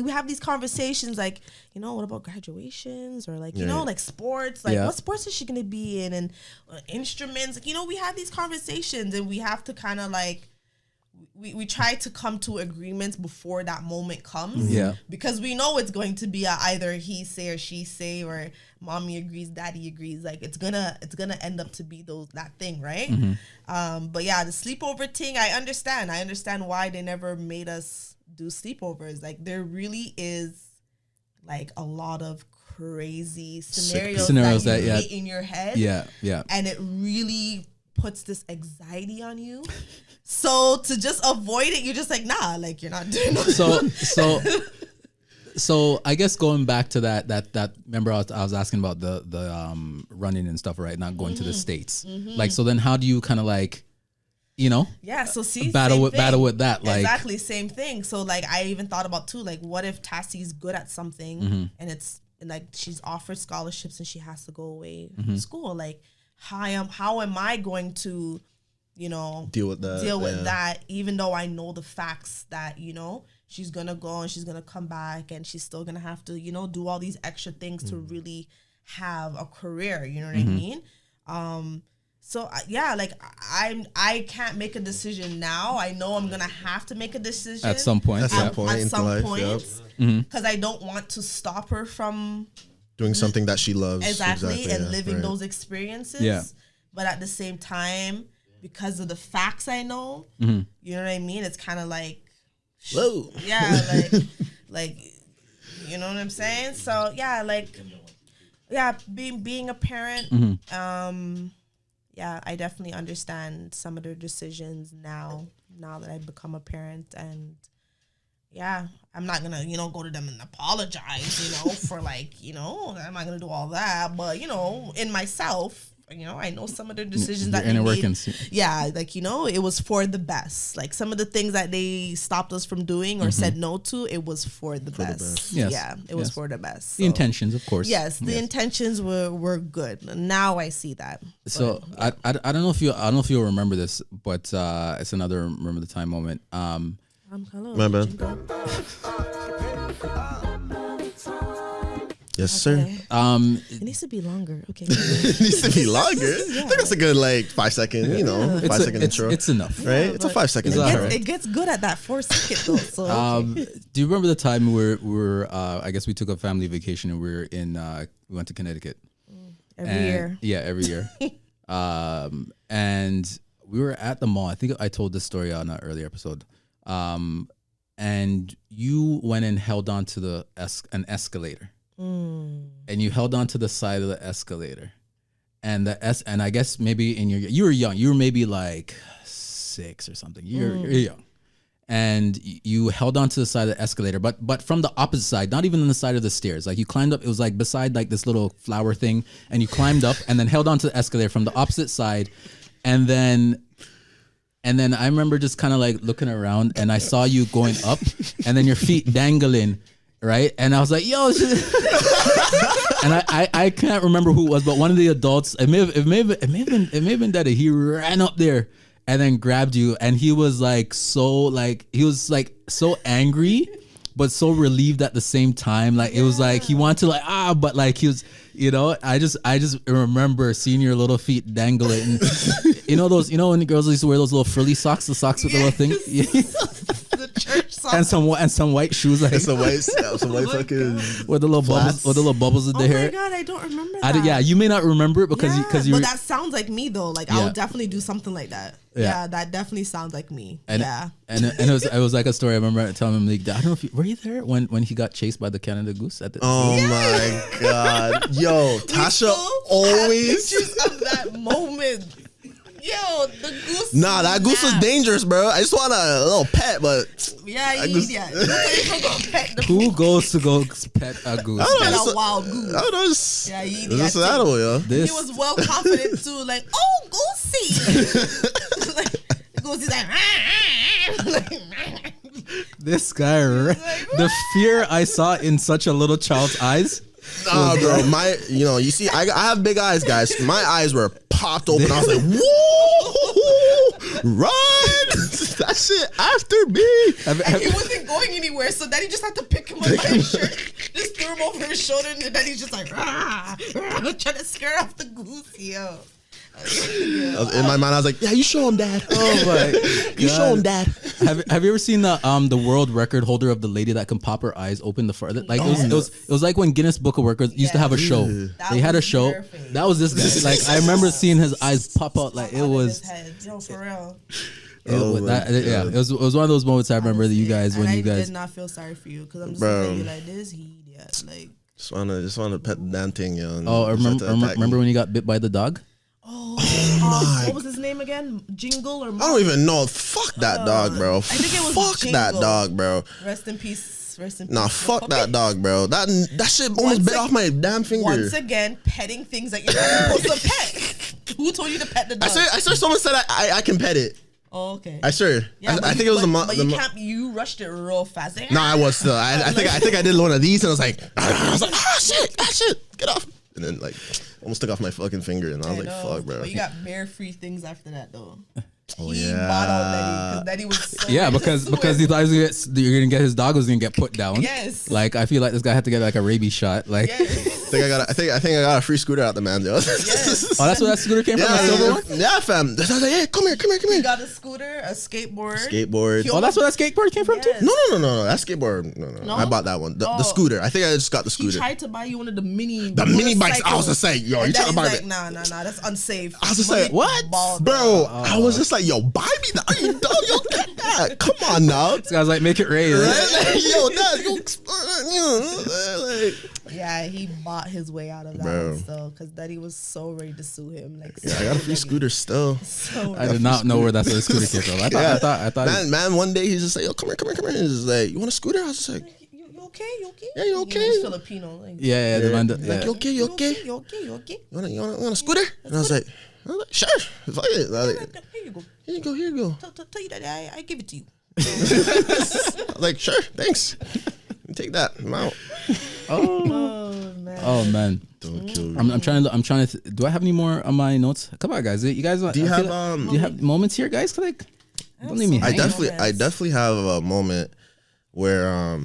we have these conversations, like you know, what about graduations or like you know, like sports, like what sports is she gonna be in and instruments? Like you know, we have these conversations and we have to kind of like. We try to come to agreements before that moment comes. Yeah. Because we know it's going to be either he say or she say or mommy agrees, daddy agrees. Like it's gonna end up to be that thing, right? But yeah, the sleepover thing, I understand. I understand why they never made us do sleepovers. Like there really is like a lot of crazy scenarios that you get in your head. Yeah, yeah. And it really puts this anxiety on you. So to just avoid it, you're just like, nah, like you're not doing it. So I guess going back to that remember I was asking about the running and stuff, right? Not going to the States. Like, so then how do you kind of like, you know? Yeah, so see, battle with that. Like exactly same thing. So like I even thought about too, like what if Tassie's good at something and it's like she's offered scholarships and she has to go away from school. Like how am I going to, you know, deal with that, even though I know the facts that, you know, she's going to go and she's going to come back and she's still going to have to, you know, do all these extra things to really have a career, you know what I mean? So yeah, like I can't make a decision now. I know I'm going to have to make a decision at some point. Because I don't want to stop her from doing something that she loves. Exactly and living those experiences. Yeah. But at the same time, because of the facts I know, you know what I mean? It's kind of like, whoa. Yeah, like, you know what I'm saying? So yeah, like, yeah, being a parent, yeah, I definitely understand some of their decisions now that I've become a parent. And yeah, I'm not gonna, you know, go to them and apologize, you know, for like, you know, I'm not gonna do all that. But, you know, in myself, you know, I know some of the decisions that they made. Yeah, like, you know, it was for the best. Like some of the things that they stopped us from doing or said no to, it was for the best. Yes. Yeah, it was for the best. So. The intentions, of course. Yes, the intentions were good. Now I see that. So yeah. I don't know if you'll remember this, but it's another remember the time moment. Hello. My bad. Yes, sir. It needs to be longer. Okay. It needs to be longer. Yeah. I think that's a good 5 second, you know, 5 second intro. It's enough, right? It's a 5 second intro. It gets good at that 4 second though. So do you remember the time we were I guess we took a family vacation and we went to Connecticut every year. Yeah, every year. And we were at the mall. I think I told this story on an earlier episode. And you went and held on to an escalator. And you held on to the side of the escalator, and and I guess maybe you were young. You were maybe like 6 or something. You're young, and you held on to the side of the escalator, but from the opposite side, not even on the side of the stairs. Like you climbed up. It was like beside like this little flower thing, and you climbed up and then held on to the escalator from the opposite side, and then I remember just kind of like looking around, and I saw you going up, and then your feet dangling. Right, and I was like, "Yo," and I can't remember who it was, but one of the adults. It may have been Daddy. He ran up there and then grabbed you, and he was so angry, but so relieved at the same time. Like it was like he wanted to but like he was, you know. I just remember seeing your little feet dangling. You know when the girls used to wear those little frilly socks, the socks with the little thing. The church socks. And some white shoes, like some white fucking with the little bubbles in the hair. Oh my god, I don't remember that. Yeah, you may not remember it because you. But that sounds like me though. Like I would definitely do something like that. Yeah, that definitely sounds like me. And, and it was like a story. I remember telling him, like, I don't know if were you there when he got chased by the Canada Goose at the. Oh my god, yo, Tasha always pictures of that moment. Yo, the goose. Nah, that goose was dangerous, bro. I just want a little pet, but yeah, who goes to go pet a goose? A wild goose. I don't know. Yeah, it's an animal, yo. He was well confident too, like, oh, goosey. Goosey's like, this guy, the fear I saw in such a little child's eyes. Nah, bro, you see, I have big eyes, guys. My eyes were popped open. I was like, whoa, run! That shit after me. And he wasn't going anywhere, so then he just had to pick him up by his shirt, just threw him over his shoulder, and then he's just like, trying to scare off the goose, yo. In my mind, I was like, "Yeah, you show him, Dad. Oh my, God. You show him, Dad." Have you ever seen the world record holder of the lady that can pop her eyes open the further? Like it was like when Guinness Book of Records used to have a show. They had a show. Perfect. That was this guy. Like I remember seeing his eyes pop out. Like it was. Yo, for real. It was one of those moments I remember that you guys when you guys did not feel sorry for you because I'm just looking at you like this. Like just wanna pet the damn thing, yo. Oh, remember when you got bit by the dog? What was his name again? Jingle or? I don't even know. Fuck that dog, bro. I think it was fuck Jingle. That dog, bro. Rest in peace. Nah, fuck that dog, bro. That shit almost bit off my damn finger. Once again, petting things that you're not supposed to pet. Who told you to pet the dog? I swear someone said I can pet it. Oh, okay. I swear. Yeah, I think it was the mom. But you rushed it real fast. Nah, I was still. I think I did one of these and I was like, ah shit, get off. And then like almost took off my fucking finger and I was like, fuck, bro. But you got bare free things after that though. Oh he yeah. bought out Daddy was so because he thought you're gonna get his dog was gonna get put down. Yes. Like I feel like this guy had to get like a rabies shot. Like yes. I think I got a free scooter out the man, yo. Yes. Oh, that's where that scooter came from. The silver one? Yeah, fam. I was like, hey, come here. You got a scooter, a skateboard. Oh, that's where that skateboard came from too. No. That skateboard. No. I bought that one. The scooter. I think I just got the scooter. He tried to buy you one of the mini bikes. I was just like, yo, you trying to buy like, nah, that's unsafe. I was just like, what, bro? I was just like, yo, buy me that. Are you dumb? Yo, get that. Come on now. This guy's like, make it rain. Right? Yo, yeah, he bought his way out of that one still because Daddy was so ready to sue him. Like, I got a free scooter still. I did not know where that scooter came from. I thought. Man, one day he's just like, yo, come here. He's like, you want a scooter? I was just like, you okay? Yeah, you okay? He's Filipino. Like, yeah. Like, you okay? You okay? You okay? You want a scooter? And I was like, sure. Fuck it. Here you go. Here you go. Tell you that I give it to you. Like, sure, thanks. Take that. I'm out. Oh man. Don't kill me. I'm trying to. Do I have any more on my notes? Come on, guys. You guys. Do you have moments here, guys? Like, don't leave me. I definitely have a moment where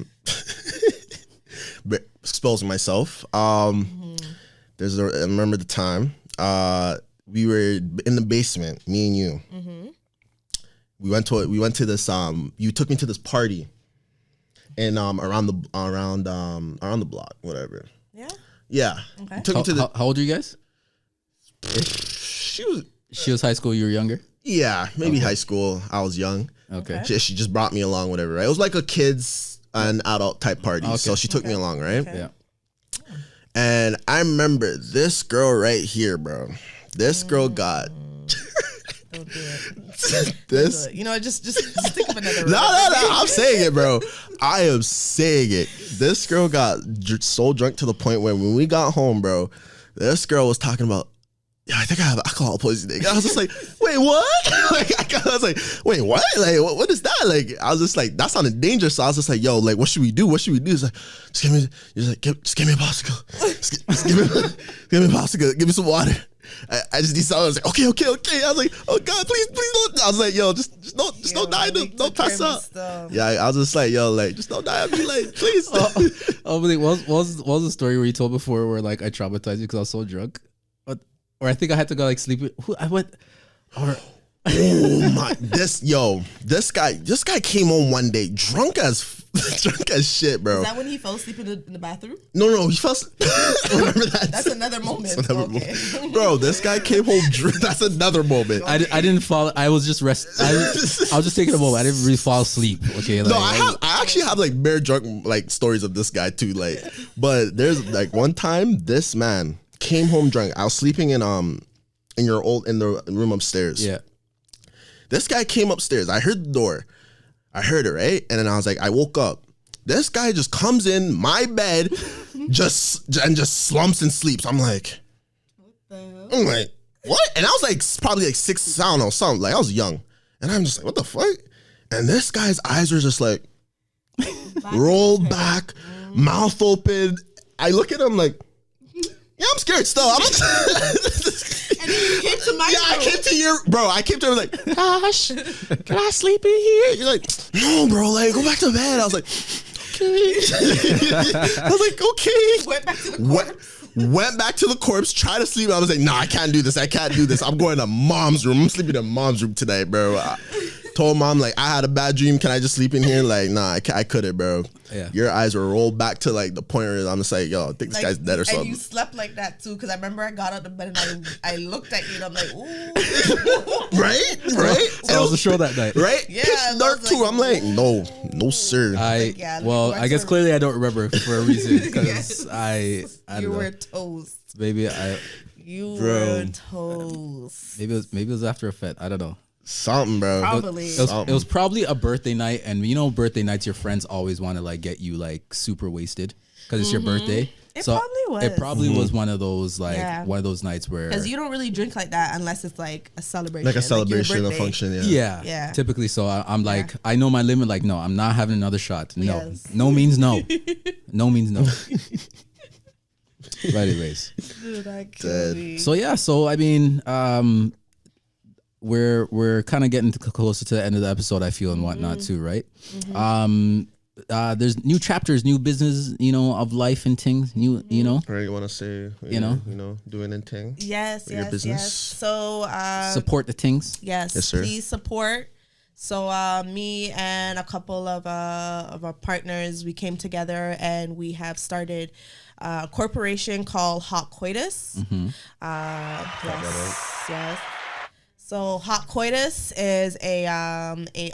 exposing myself. I remember the time. We were in the basement, me and you. Mm-hmm. We went to this. You took me to this party, and around the block, whatever. Yeah. Yeah. Okay. You took me to the. How old are you guys? She was high school. You were younger. Yeah, maybe high school. I was young. Okay. She just brought me along, whatever. Right. It was like a kids and adult type party, so she took me along, right? Okay. Yeah. And I remember this girl right here, bro. This girl got. Don't do it. This. You know, just think of another. No. I'm saying it, bro. I am saying it. This girl got so drunk to the point where when we got home, bro, this girl was talking about, yeah, I think I have alcohol poisoning. I was just like, wait, what? I was like, wait, what? Like, what is that? Like, I was just like, that sounded dangerous. So I was just like, yo, like, what should we do? He's like, just give me a popsicle. Just give me a popsicle. Give me some water. I just need something. I was like, okay. I was like, oh God, please don't. I was like, yo, just don't die. Don't pass out. Yeah, I was just like, yo, like, just don't die. I'll be like, please. What was the story where you told before where like I traumatized you because I was so drunk? Or I think I had to go like sleep. Oh my! This guy came home one day drunk as shit, bro. Is that when he fell asleep in the bathroom? No, he fell. Remember that? That's another moment. Bro, this guy came home drunk. That's another moment. I didn't fall. I was just I was just taking a moment. I didn't really fall asleep. Okay. Like, no, I actually have like bare drunk like stories of this guy too. Like, but there's like one time this man came home drunk. I was sleeping in in the room upstairs. Yeah. This guy came upstairs. I heard the door. I heard it, right? And then I was like, I woke up. This guy just comes in my bed, just slumps and sleeps. I'm like, what? And I was like, probably like 6, I don't know, something. Like I was young. And I'm just like, what the fuck? And this guy's eyes were just like, rolled back, mouth open. I look at him like, yeah, I'm scared still. And then you came to my room. I came to him like, gosh, can I sleep in here? You're like, no, bro, like, go back to bed. I was like, okay. I was like, okay. Went back to the corpse, tried to sleep. I was like, nah, I can't do this. I'm going to mom's room. I'm sleeping in mom's room tonight, bro. I told mom, like, I had a bad dream. Can I just sleep in here? Like, nah, I couldn't, bro. Yeah. Your eyes were rolled back to like the point where I'm just like, yo, I think this guy's dead or something. And you slept like that too, because I remember I got out of bed and I looked at you and I'm like, ooh. Right? So I was a show that night. Right? Yeah. Pitch dark too. Like, I'm like, no, sir. I guess clearly I don't remember for a reason because I you were toast. Maybe you were toast. Maybe it was after a fete. I don't know. Something, bro. Probably. It was probably a birthday night, and you know, birthday nights, your friends always want to like get you like super wasted because it's your birthday. It probably was one of those one of those nights where because you don't really drink like that unless it's like a celebration, like a celebration, a function. Yeah. Typically, so I'm like, I know my limit. Like, no, I'm not having another shot. No, yes. No means no. No means no. But anyways, dude, so yeah, so I mean, we're kind of getting closer to the end of the episode, I feel, and whatnot too, right? There's new chapters, new business, you know, of life and things, you know. Right, you want to say, you know, doing and thing. Yes. So support the things. Yes, sir. Please support. So me and a couple of our partners, we came together and we have started a corporation called Hot Coitus. Yes. So Hot Coitus is a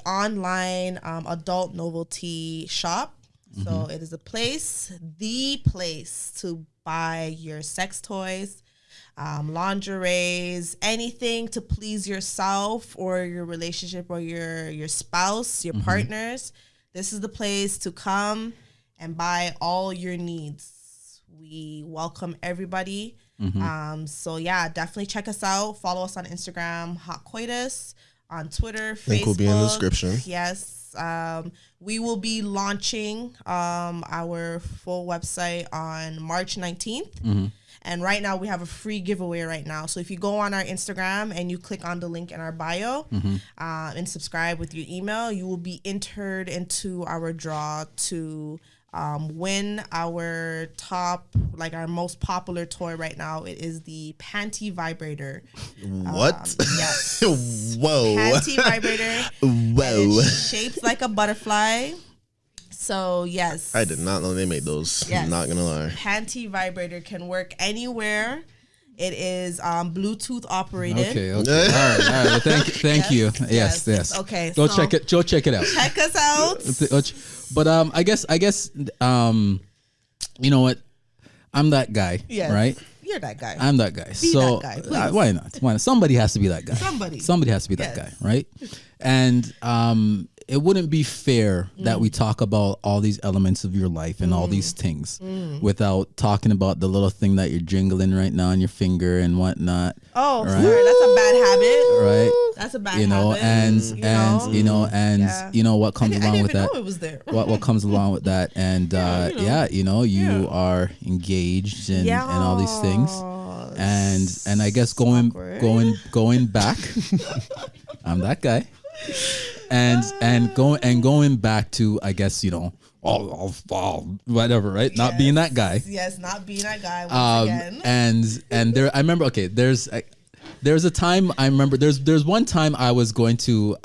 online adult novelty shop. So it is the place to buy your sex toys, lingeries, anything to please yourself or your relationship or your spouse, your partners. This is the place to come and buy all your needs. We welcome everybody. So yeah, definitely check us out. Follow us on Instagram, Hot Coitus, on Twitter, Facebook. Link will be in the description. Yes. We will be launching our full website on March 19th. And right now we have a free giveaway right now. So if you go on our Instagram and you click on the link in our bio and subscribe with your email, you will be entered into our draw to win our top, like our most popular toy right now. It is the panty vibrator. What? Yes. Whoa. Panty vibrator. Whoa. It's shaped like a butterfly. So yes. I did not know they made those. Yes. I'm not gonna lie. Panty vibrator can work anywhere. It is Bluetooth operated. Okay. All right. Well, thank you. Yes. Okay. Go check it out. Check us out. But I guess you know what? I'm that guy, right? You're that guy. I'm that guy. Be so that guy, why not? Somebody has to be that guy. Somebody has to be that guy, right? And it wouldn't be fair that we talk about all these elements of your life and all these things without talking about the little thing that you're jingling right now on your finger and whatnot. Oh, right? Sorry, that's a bad habit. Right. That's a bad you know, habit. And you know what comes along with that. Know it was there. what comes along with that, and you are engaged and all these things, and I guess going back, I'm that guy. And going back to, I guess, you know, whatever, right? Not being that guy. Yes, not being that guy once again. And there, I remember. Okay, there's a time I remember. There's one time I was going to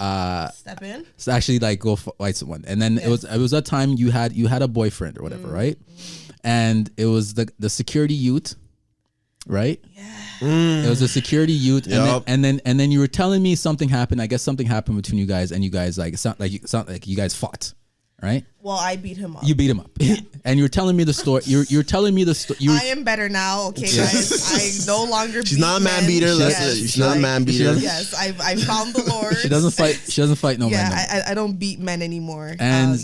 step in. Actually, like go fight someone, and then it was a time you had a boyfriend or whatever, right? And it was the security youth, right? Yeah. It was a security youth, and then you were telling me something happened. I guess something happened between you guys, and you guys like it sound like you guys fought. right? Well, I beat him up. You beat him up. And you're telling me the story. You're telling me the story. I am better now, okay, guys. I no longer. She's not a man beater. She's not a man beater. Yes, I found the Lord. She doesn't fight no man. Yeah, I don't beat men anymore. And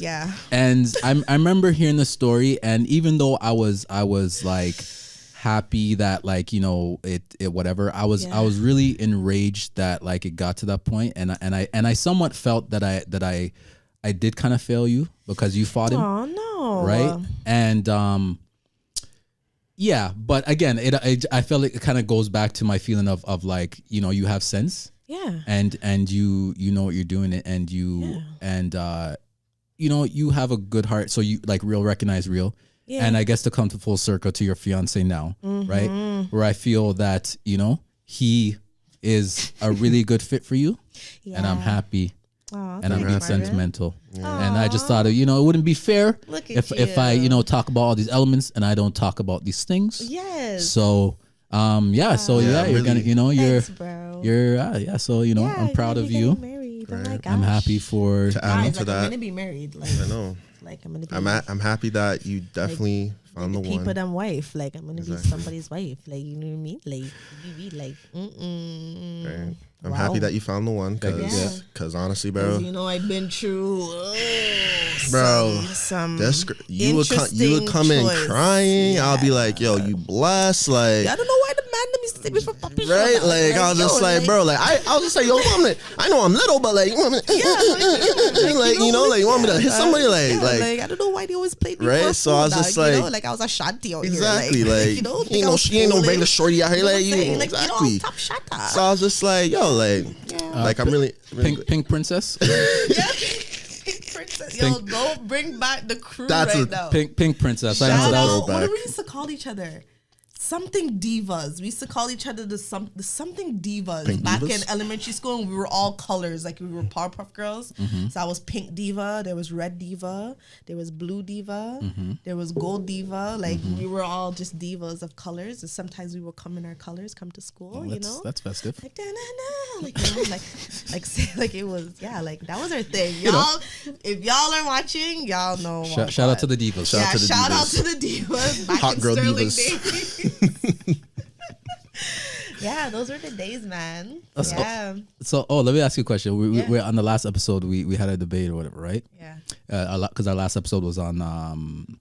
and I remember hearing the story, and even though I was like happy that like, you know, it whatever, I was really enraged that like it got to that point, and I somewhat felt that I did kind of fail you because you fought him. Oh no! Right, and yeah, but again, I felt like it kind of goes back to my feeling of like, you know, you have sense, and you know what you're doing, and you you know, you have a good heart, so you like real recognize real. Yeah. And I guess to come to full circle to your fiance now, right? Where I feel that, you know, he is a really good fit for you, and I'm happy. And I'm being sentimental. And I just thought, you know, it wouldn't be fair if I, you know, talk about all these elements and I don't talk about these things. Yes. So, you're gonna, you know, Thanks, bro. So, you know, I'm proud of you. Married. Oh my gosh. I'm happy for to add on to that. I'm gonna be married. Like, I know. Like I'm gonna be. I'm happy that you definitely found the one. People them wife. Like I'm gonna be somebody's wife. Like, you know what I mean? Like you be like, Right. I'm happy that you found the one, cause honestly, bro, you know, I've been through, you would come in crying. I'll be like, yo, you blessed, like I don't know why the man let me stay before puppy. Right, like I was just like, bro, like I was just like, yo, I know I'm little, but like, you want me, like you know, like you want me to hit somebody, like I don't know why they always played me. Right, so I was just like, you know, like I was a shanty out exactly, here, like you know, she ain't no regular shorty out here, like you exactly. Top shatter. So I was just like, yo, like I'm really pink princess. Pink princess. Yo, don't bring back the crew now. Pink princess. Shout out. What do we used to call each other? Something divas. We used to call each other the something divas Pink back divas? in elementary school, and we were all colors. Like we were Powerpuff Girls. So I was pink diva. There was red diva. There was blue diva. There was gold diva. Like we were all just divas of colors. And sometimes we would come in our colors, come to school. You know, that's festive. Like like you know, like it was like that was our thing. Y'all, if y'all are watching, y'all know. Shout out to the divas. Shout out to the divas. Back Hot in girl Sterling divas. days. Yeah, those were the days, man. So, let me ask you a question. We're on the last episode. We had a debate or whatever, right? Yeah. Because our last episode was on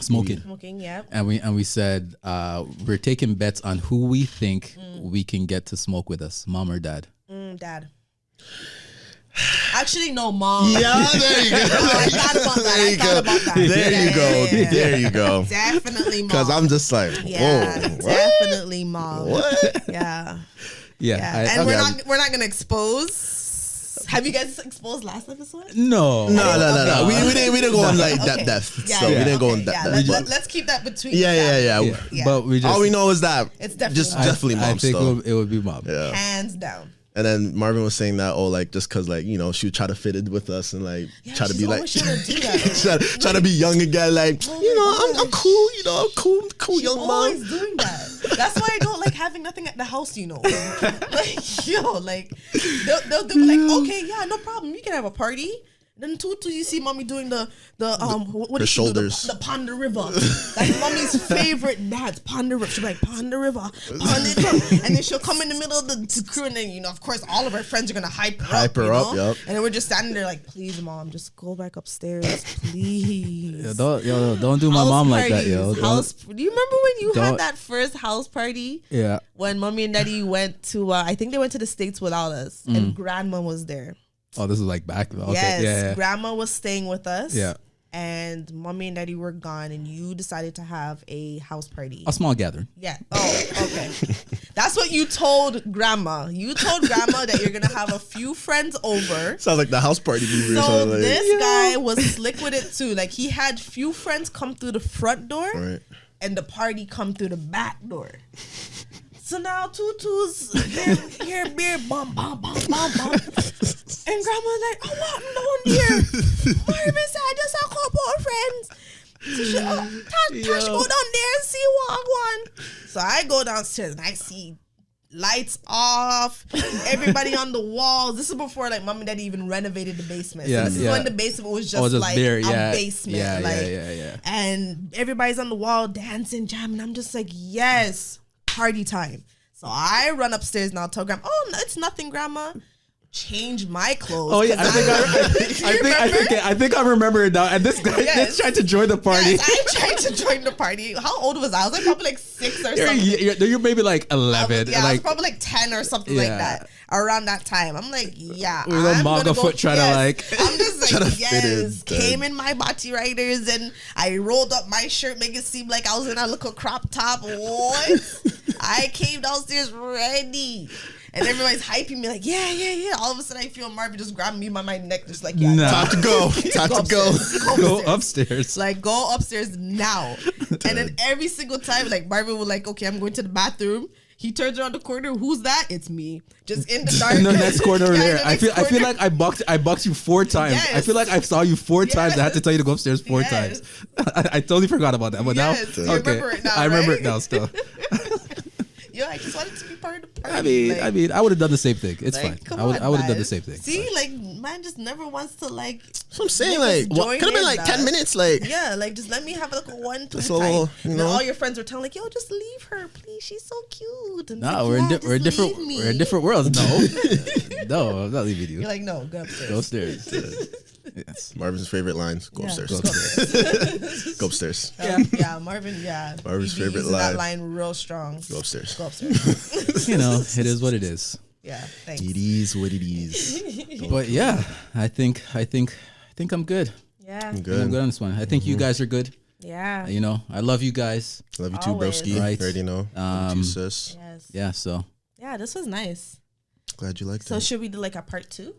smoking. Smoking, yeah. And we said we're taking bets on who we think we can get to smoke with us, mom or dad. Dad. Actually, no, mom. Yeah, there you go. I thought about that. There you go. Definitely mom. Because I'm just like, whoa, definitely mom. What? Yeah. And we're not gonna expose. Have you guys exposed last episode? No. We didn't go on like that depth. So we didn't go on that depth. Let's keep that between. Yeah. But we just, all we know is that it's definitely mom. I think it would be mom. Yeah. Hands down. And then Marvin was saying that, like, just because, like, you know, she would try to fit in with us and, like, try to be, like, try to be young again, like, you know, I'm cool, you know, I'm cool young mom. Always doing that. That's why I don't like having nothing at the house, you know. Like, they'll be like, okay, yeah, no problem. You can have a party. Then Tutu, you see mommy doing the shoulders, the Pond the River. Like mommy's favorite dance, Pond the River. She'll be like, Pond the River, and then she'll come in the middle of the crew, and then, you know, of course, all of her friends are gonna hype her up. Yep. And then we're just standing there like, please, mom, just go back upstairs, please. Don't do my mom like that, yo. Do you remember when you had that first house party? Yeah. When mommy and daddy went to, I think they went to the States without us, and grandma was there. Oh, this is like back. Okay. Yes, yeah. Grandma was staying with us. Yeah. And mommy and daddy were gone, and you decided to have a house party. A small gathering. Yeah. Oh, okay. That's what you told grandma. You told grandma that you're gonna have a few friends over. Sounds like the house party movie. So this guy was slick with it too. Like he had few friends come through the front door, and the party come through the back door. So now Tutu's here, beer, bum, bum, bum, bum, bum. And grandma's like, I want alone here. Marvin said, I just have a couple of friends. So she, Tash, go down there and see what I want. So I go downstairs and I see lights off, everybody on the walls. This is before like mom and daddy even renovated the basement. So this is when the basement was just like a basement. Yeah. And everybody's on the wall dancing, jamming. I'm just like, yes, party time. So I run upstairs now, tell grandma, oh, no, it's nothing, grandma. Change my clothes. Oh yeah, I think I remember it now. And this guy just tried to join the party. Yes, I tried to join the party. How old was I? I was like probably like 6 or something. You're maybe like 11. I was probably like 10 or something like that. Around that time, I'm like, with a manga foot trying to like. I'm just like, yes. Came in my bati riders and I rolled up my shirt, make it seem like I was in a little crop top. What? I came downstairs ready. And everybody's hyping me like, yeah. All of a sudden, I feel Marvin just grabbing me by my neck, just like, time to go. Go upstairs. Like, go upstairs now. And then every single time, like, Marvin would like, okay, I'm going to the bathroom. He turns around the corner. Who's that? It's me. Just in the dark. In the next corner there. I feel like I bucked you 4 times. Yes. I feel like I saw you 4 times. I had to tell you to go upstairs 4 times. I totally forgot about that. But now, okay. Remember it now, I remember it now still. Yo, I just wanted to be part of the party. I mean, I would have done the same thing. It's fine. I would have done the same thing. See, like, man just never wants to like. That's what I'm saying. Like, could have been like 10 minutes. Like, yeah, like just let me have like a 1 2 time. You know, all your friends were telling like, yo, just leave her, please. She's so cute. And no, like, we're in different worlds. No, I'm not leaving you. You're like, no, go upstairs. Go upstairs. Yes. Marvin's favorite lines: "Go upstairs." Go upstairs. Yeah, Marvin. Yeah, Marvin's favorite line. That line real strong. Go upstairs. Go upstairs. You know, it is what it is. Yeah, thanks. It is what it is. But yeah, I think I'm good. Yeah, I'm good on this one. I think you guys are good. Yeah. You know, I love you guys. Love you too, broski. Right. You already know. Love you, sis. Yes. Yeah. So. Yeah, this was nice. Glad you liked it. So should we do like a part 2?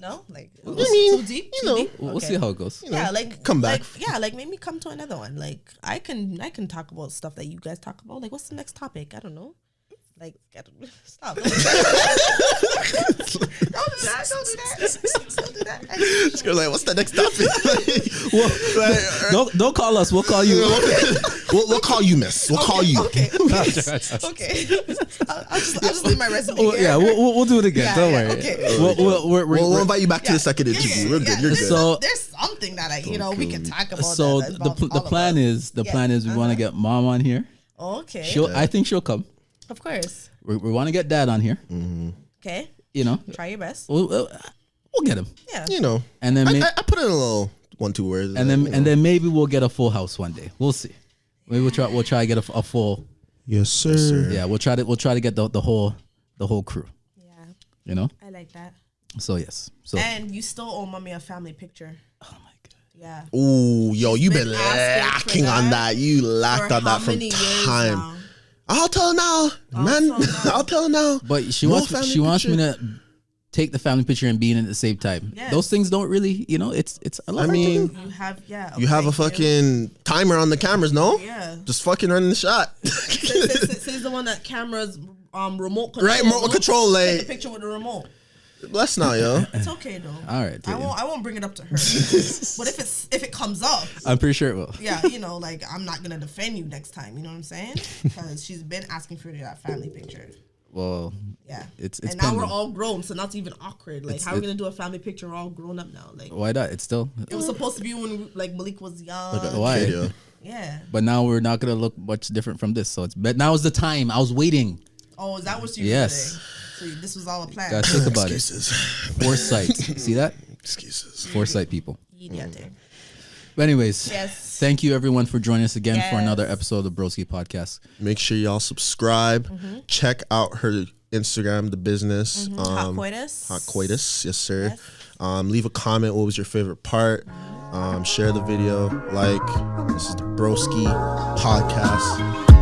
No, like too deep. We'll see how it goes. Yeah, like come back. Like make me come to another one. Like I can talk about stuff that you guys talk about. Like what's the next topic? I don't know. Like stop. Don't do that. This girl's like, what's the next topic? Don't call us. We'll call you. We'll call you, miss. We'll call you. Okay. I'll just leave my resume. Yeah, we'll do it again. Don't worry. Okay. We'll invite you back to the second interview. We're good. You're good. So there's something that we can talk about. So the plan is we want to get mom on here. Okay. I think she'll come. Of course. We want to get dad on here. Mm-hmm. Okay. You know, try your best. We'll get him. Yeah. You know, and then I put in a little 1-2 words, and then maybe we'll get a full house one day. We'll see. Maybe we'll try to get a full. Yes, sir. Yeah, we'll try to get the whole crew. Yeah. You know. I like that. So yes. So. And you still owe mommy a family picture. Oh my god. Yeah. Ooh, yo, you been lacking on that. You lacked on that from time. Now? I'll tell her now, man. I'll tell her now. But she wants me to take the family picture and be in it at the same time. Yes. Those things don't really, it's a lot. I mean, you have a fucking timer on the cameras, no? Yeah. Just fucking running the shot. Says the one that cameras remote control. Right, remote control, like take the picture with the remote. Bless now, yo. It's okay though. All right. I won't bring it up to her. But if it comes up, I'm pretty sure it will. Yeah, like I'm not gonna defend you next time. You know what I'm saying? Because she's been asking for that family picture. Well, yeah, it's and now we're all grown, so not even awkward. Like, how are we gonna do a family picture? We're all grown up now. Like, why not? It's still. It was supposed to be when Malik was young. Why? Yeah. But now we're not gonna look much different from this. So now is the time. I was waiting. Oh, is that what you? Yes. So this was all a plan. Gotta think about it. Foresight. See that? Excuses. Foresight, people. Yeah. But anyways, yes. Thank you everyone for joining us again for another episode of the Broskii Podcast. Make sure y'all subscribe. Mm-hmm. Check out her Instagram, the business. Mm-hmm. Hot Coitus. Yes, sir. Yes. Leave a comment. What was your favorite part? Share the video. This is the Broskii Podcast.